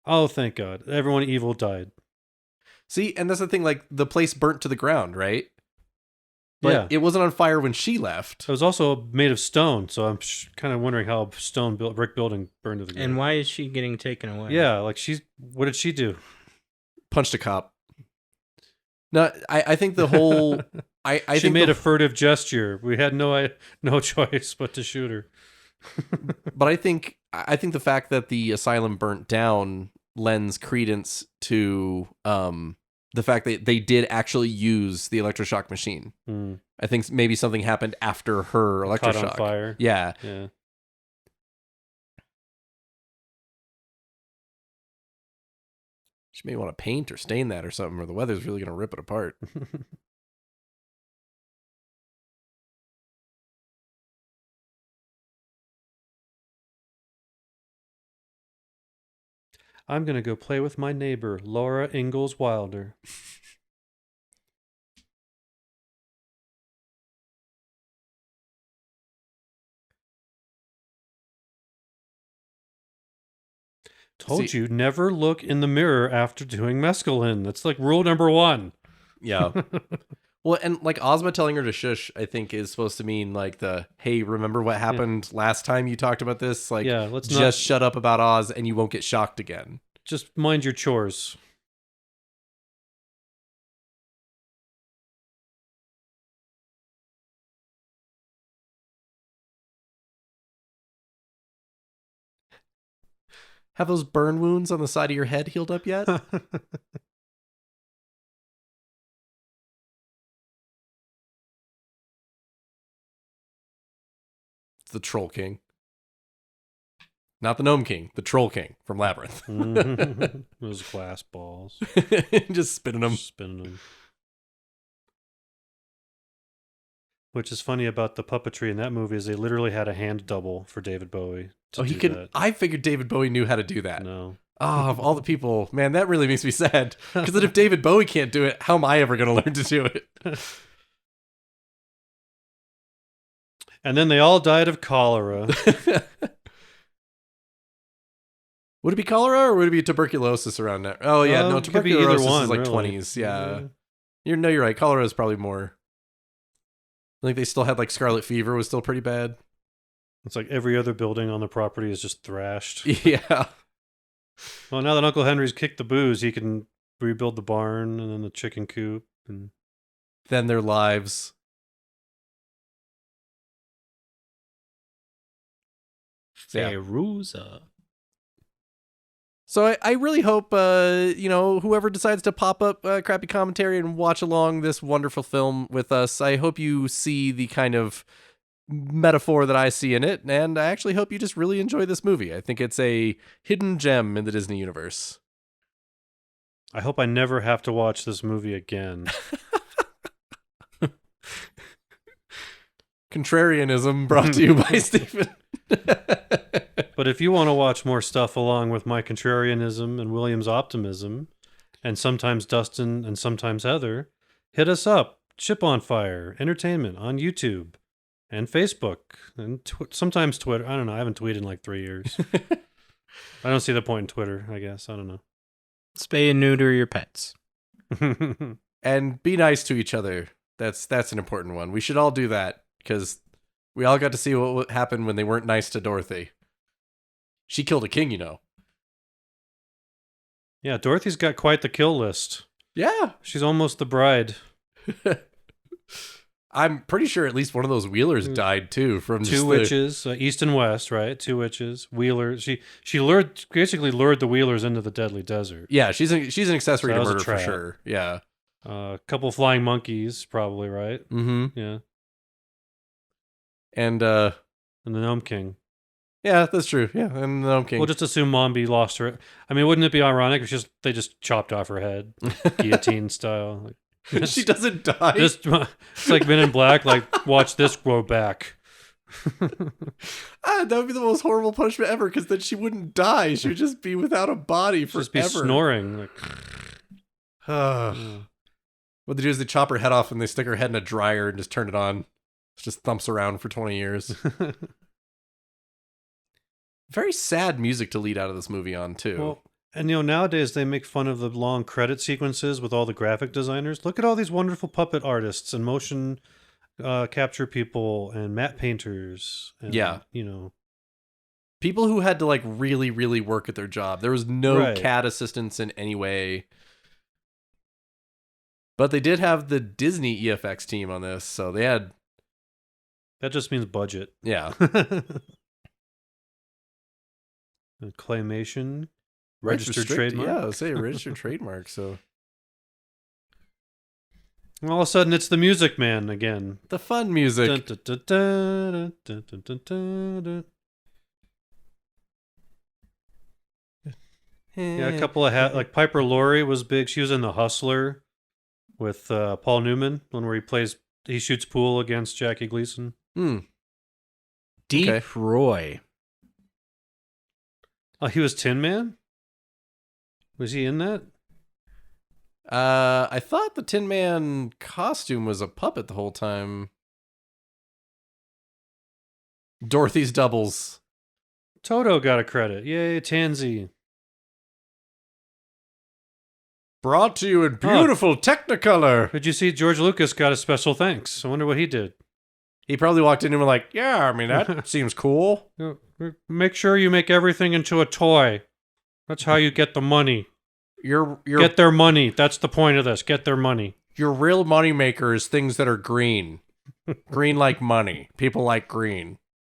[SPEAKER 2] Oh, thank God. Everyone evil died.
[SPEAKER 1] See, and that's the thing, like, the place burnt to the ground, right? But it wasn't on fire when she left.
[SPEAKER 2] It was also made of stone, so I'm kind of wondering how brick building burned to the ground.
[SPEAKER 3] And why is she getting taken away?
[SPEAKER 2] Yeah, like what did she do?
[SPEAKER 1] Punched a cop. No, I think the whole...
[SPEAKER 2] She made a furtive gesture. We had no choice but to shoot her.
[SPEAKER 1] But I think the fact that the asylum burnt down lends credence to the fact that they did actually use the electroshock machine.
[SPEAKER 2] Mm.
[SPEAKER 1] I think maybe something happened after her electroshock.
[SPEAKER 2] Caught on fire.
[SPEAKER 1] Yeah. She may want to paint or stain that or something, or the weather's really going to rip it apart.
[SPEAKER 2] I'm going to go play with my neighbor, Laura Ingalls Wilder. Told you, never look in the mirror after doing mescaline. That's like rule number 1.
[SPEAKER 1] Yeah. Well, and like Ozma telling her to shush, I think is supposed to mean like hey, remember what happened last time you talked about this? Like,
[SPEAKER 2] let's
[SPEAKER 1] just shut up about Oz and you won't get shocked again.
[SPEAKER 2] Just mind your chores.
[SPEAKER 1] Have those burn wounds on the side of your head healed up yet? It's the Troll King. Not the Gnome King, the Troll King from Labyrinth.
[SPEAKER 2] Those glass balls.
[SPEAKER 1] Just spinning them.
[SPEAKER 2] Which is funny about the puppetry in that movie is they literally had a hand double for David Bowie.
[SPEAKER 1] He could. That. I figured David Bowie knew how to do that.
[SPEAKER 2] No.
[SPEAKER 1] Oh, of all the people, man, that really makes me sad. Because then if David Bowie can't do it, how am I ever going to learn to do it?
[SPEAKER 2] And then they all died of cholera.
[SPEAKER 1] Would it be cholera or would it be tuberculosis around that? Oh, yeah. No, tuberculosis is like really. 20s. Yeah. You're right. Cholera is probably more. I think they still had like scarlet fever was still pretty bad.
[SPEAKER 2] It's like every other building on the property is just thrashed.
[SPEAKER 1] Yeah.
[SPEAKER 2] Well, now that Uncle Henry's kicked the booze, he can rebuild the barn and then the chicken coop and
[SPEAKER 1] Then their lives. Yeah.
[SPEAKER 3] Fairuza.
[SPEAKER 1] So I really hope, whoever decides to pop up Crappy Commentary and watch along this wonderful film with us, I hope you see the kind of metaphor that I see in it, and I actually hope you just really enjoy this movie. I think it's a hidden gem in the Disney universe.
[SPEAKER 2] I hope I never have to watch this movie again.
[SPEAKER 1] Contrarianism brought to you by Stephen.
[SPEAKER 2] But if you want to watch more stuff along with my contrarianism and William's optimism, and sometimes Dustin and sometimes Heather, hit us up. Chip on Fire Entertainment on YouTube and Facebook and sometimes Twitter. I don't know. I haven't tweeted in like 3 years. I don't see the point in Twitter, I guess. I don't know.
[SPEAKER 3] Spay and neuter your pets.
[SPEAKER 1] And be nice to each other. That's an important one. We should all do that because we all got to see what happened when they weren't nice to Dorothy. She killed a king, you know.
[SPEAKER 2] Yeah, Dorothy's got quite the kill list.
[SPEAKER 1] Yeah.
[SPEAKER 2] She's almost the bride.
[SPEAKER 1] I'm pretty sure at least one of those Wheelers died too from
[SPEAKER 2] two witches, east and west, right? 2 witches, Wheelers. She basically lured the Wheelers into the deadly desert.
[SPEAKER 1] Yeah, she's an accessory
[SPEAKER 2] So
[SPEAKER 1] to
[SPEAKER 2] that was a
[SPEAKER 1] murder for
[SPEAKER 2] trap.
[SPEAKER 1] sure. Yeah.
[SPEAKER 2] A couple flying monkeys, probably, right?
[SPEAKER 1] Mm-hmm.
[SPEAKER 2] Yeah,
[SPEAKER 1] And
[SPEAKER 2] and the Gnome King.
[SPEAKER 1] yeah, that's true. Yeah, and the Gnome King.
[SPEAKER 2] We'll just assume Mombi lost her. I mean, wouldn't it be ironic if they just chopped off her head, guillotine style? Like,
[SPEAKER 1] she doesn't die.
[SPEAKER 2] it's like Men in Black. Like, watch this grow back.
[SPEAKER 1] That would be the most horrible punishment ever because then she wouldn't die. She would just be without a body forever.
[SPEAKER 2] Just be snoring. Like,
[SPEAKER 1] What they do is they chop her head off and they stick her head in a dryer and just turn it on. It just thumps around for 20 years. Very sad music to lead out of this movie on, too.
[SPEAKER 2] Well, and nowadays they make fun of the long credit sequences with all the graphic designers. Look at all these wonderful puppet artists and motion capture people and matte painters. And,
[SPEAKER 1] Yeah. People who had to like really, really work at their job. There was no CAD assistance in any way. But they did have the Disney EFX team on this, so they had...
[SPEAKER 2] That just means budget.
[SPEAKER 1] Yeah.
[SPEAKER 2] Claymation. Registered trademark.
[SPEAKER 1] Yeah, I'll say a registered trademark, so...
[SPEAKER 2] All of a sudden, it's the Music Man again.
[SPEAKER 1] The fun music.
[SPEAKER 2] Dun, dun, dun, dun, dun, dun, dun, dun. Yeah, a couple of like Piper Laurie was big. She was in The Hustler with Paul Newman, one where he shoots pool against Jackie Gleason.
[SPEAKER 3] Deep
[SPEAKER 1] Okay.
[SPEAKER 3] Roy.
[SPEAKER 2] Oh, he was Tin Man? Was he in that?
[SPEAKER 1] I thought the Tin Man costume was a puppet the whole time. Dorothy's doubles.
[SPEAKER 2] Toto got a credit. Yay, Tansy.
[SPEAKER 1] Brought to you in beautiful Technicolor.
[SPEAKER 2] Did you see George Lucas got a special thanks? I wonder what he did.
[SPEAKER 1] He probably walked in and was like, yeah, I mean, that seems cool.
[SPEAKER 2] Make sure you make everything into a toy. That's how you get the money.
[SPEAKER 1] Your
[SPEAKER 2] Get their money. That's the point of this. Get their money.
[SPEAKER 1] Your real money maker is things that are green. Green like money. People like green.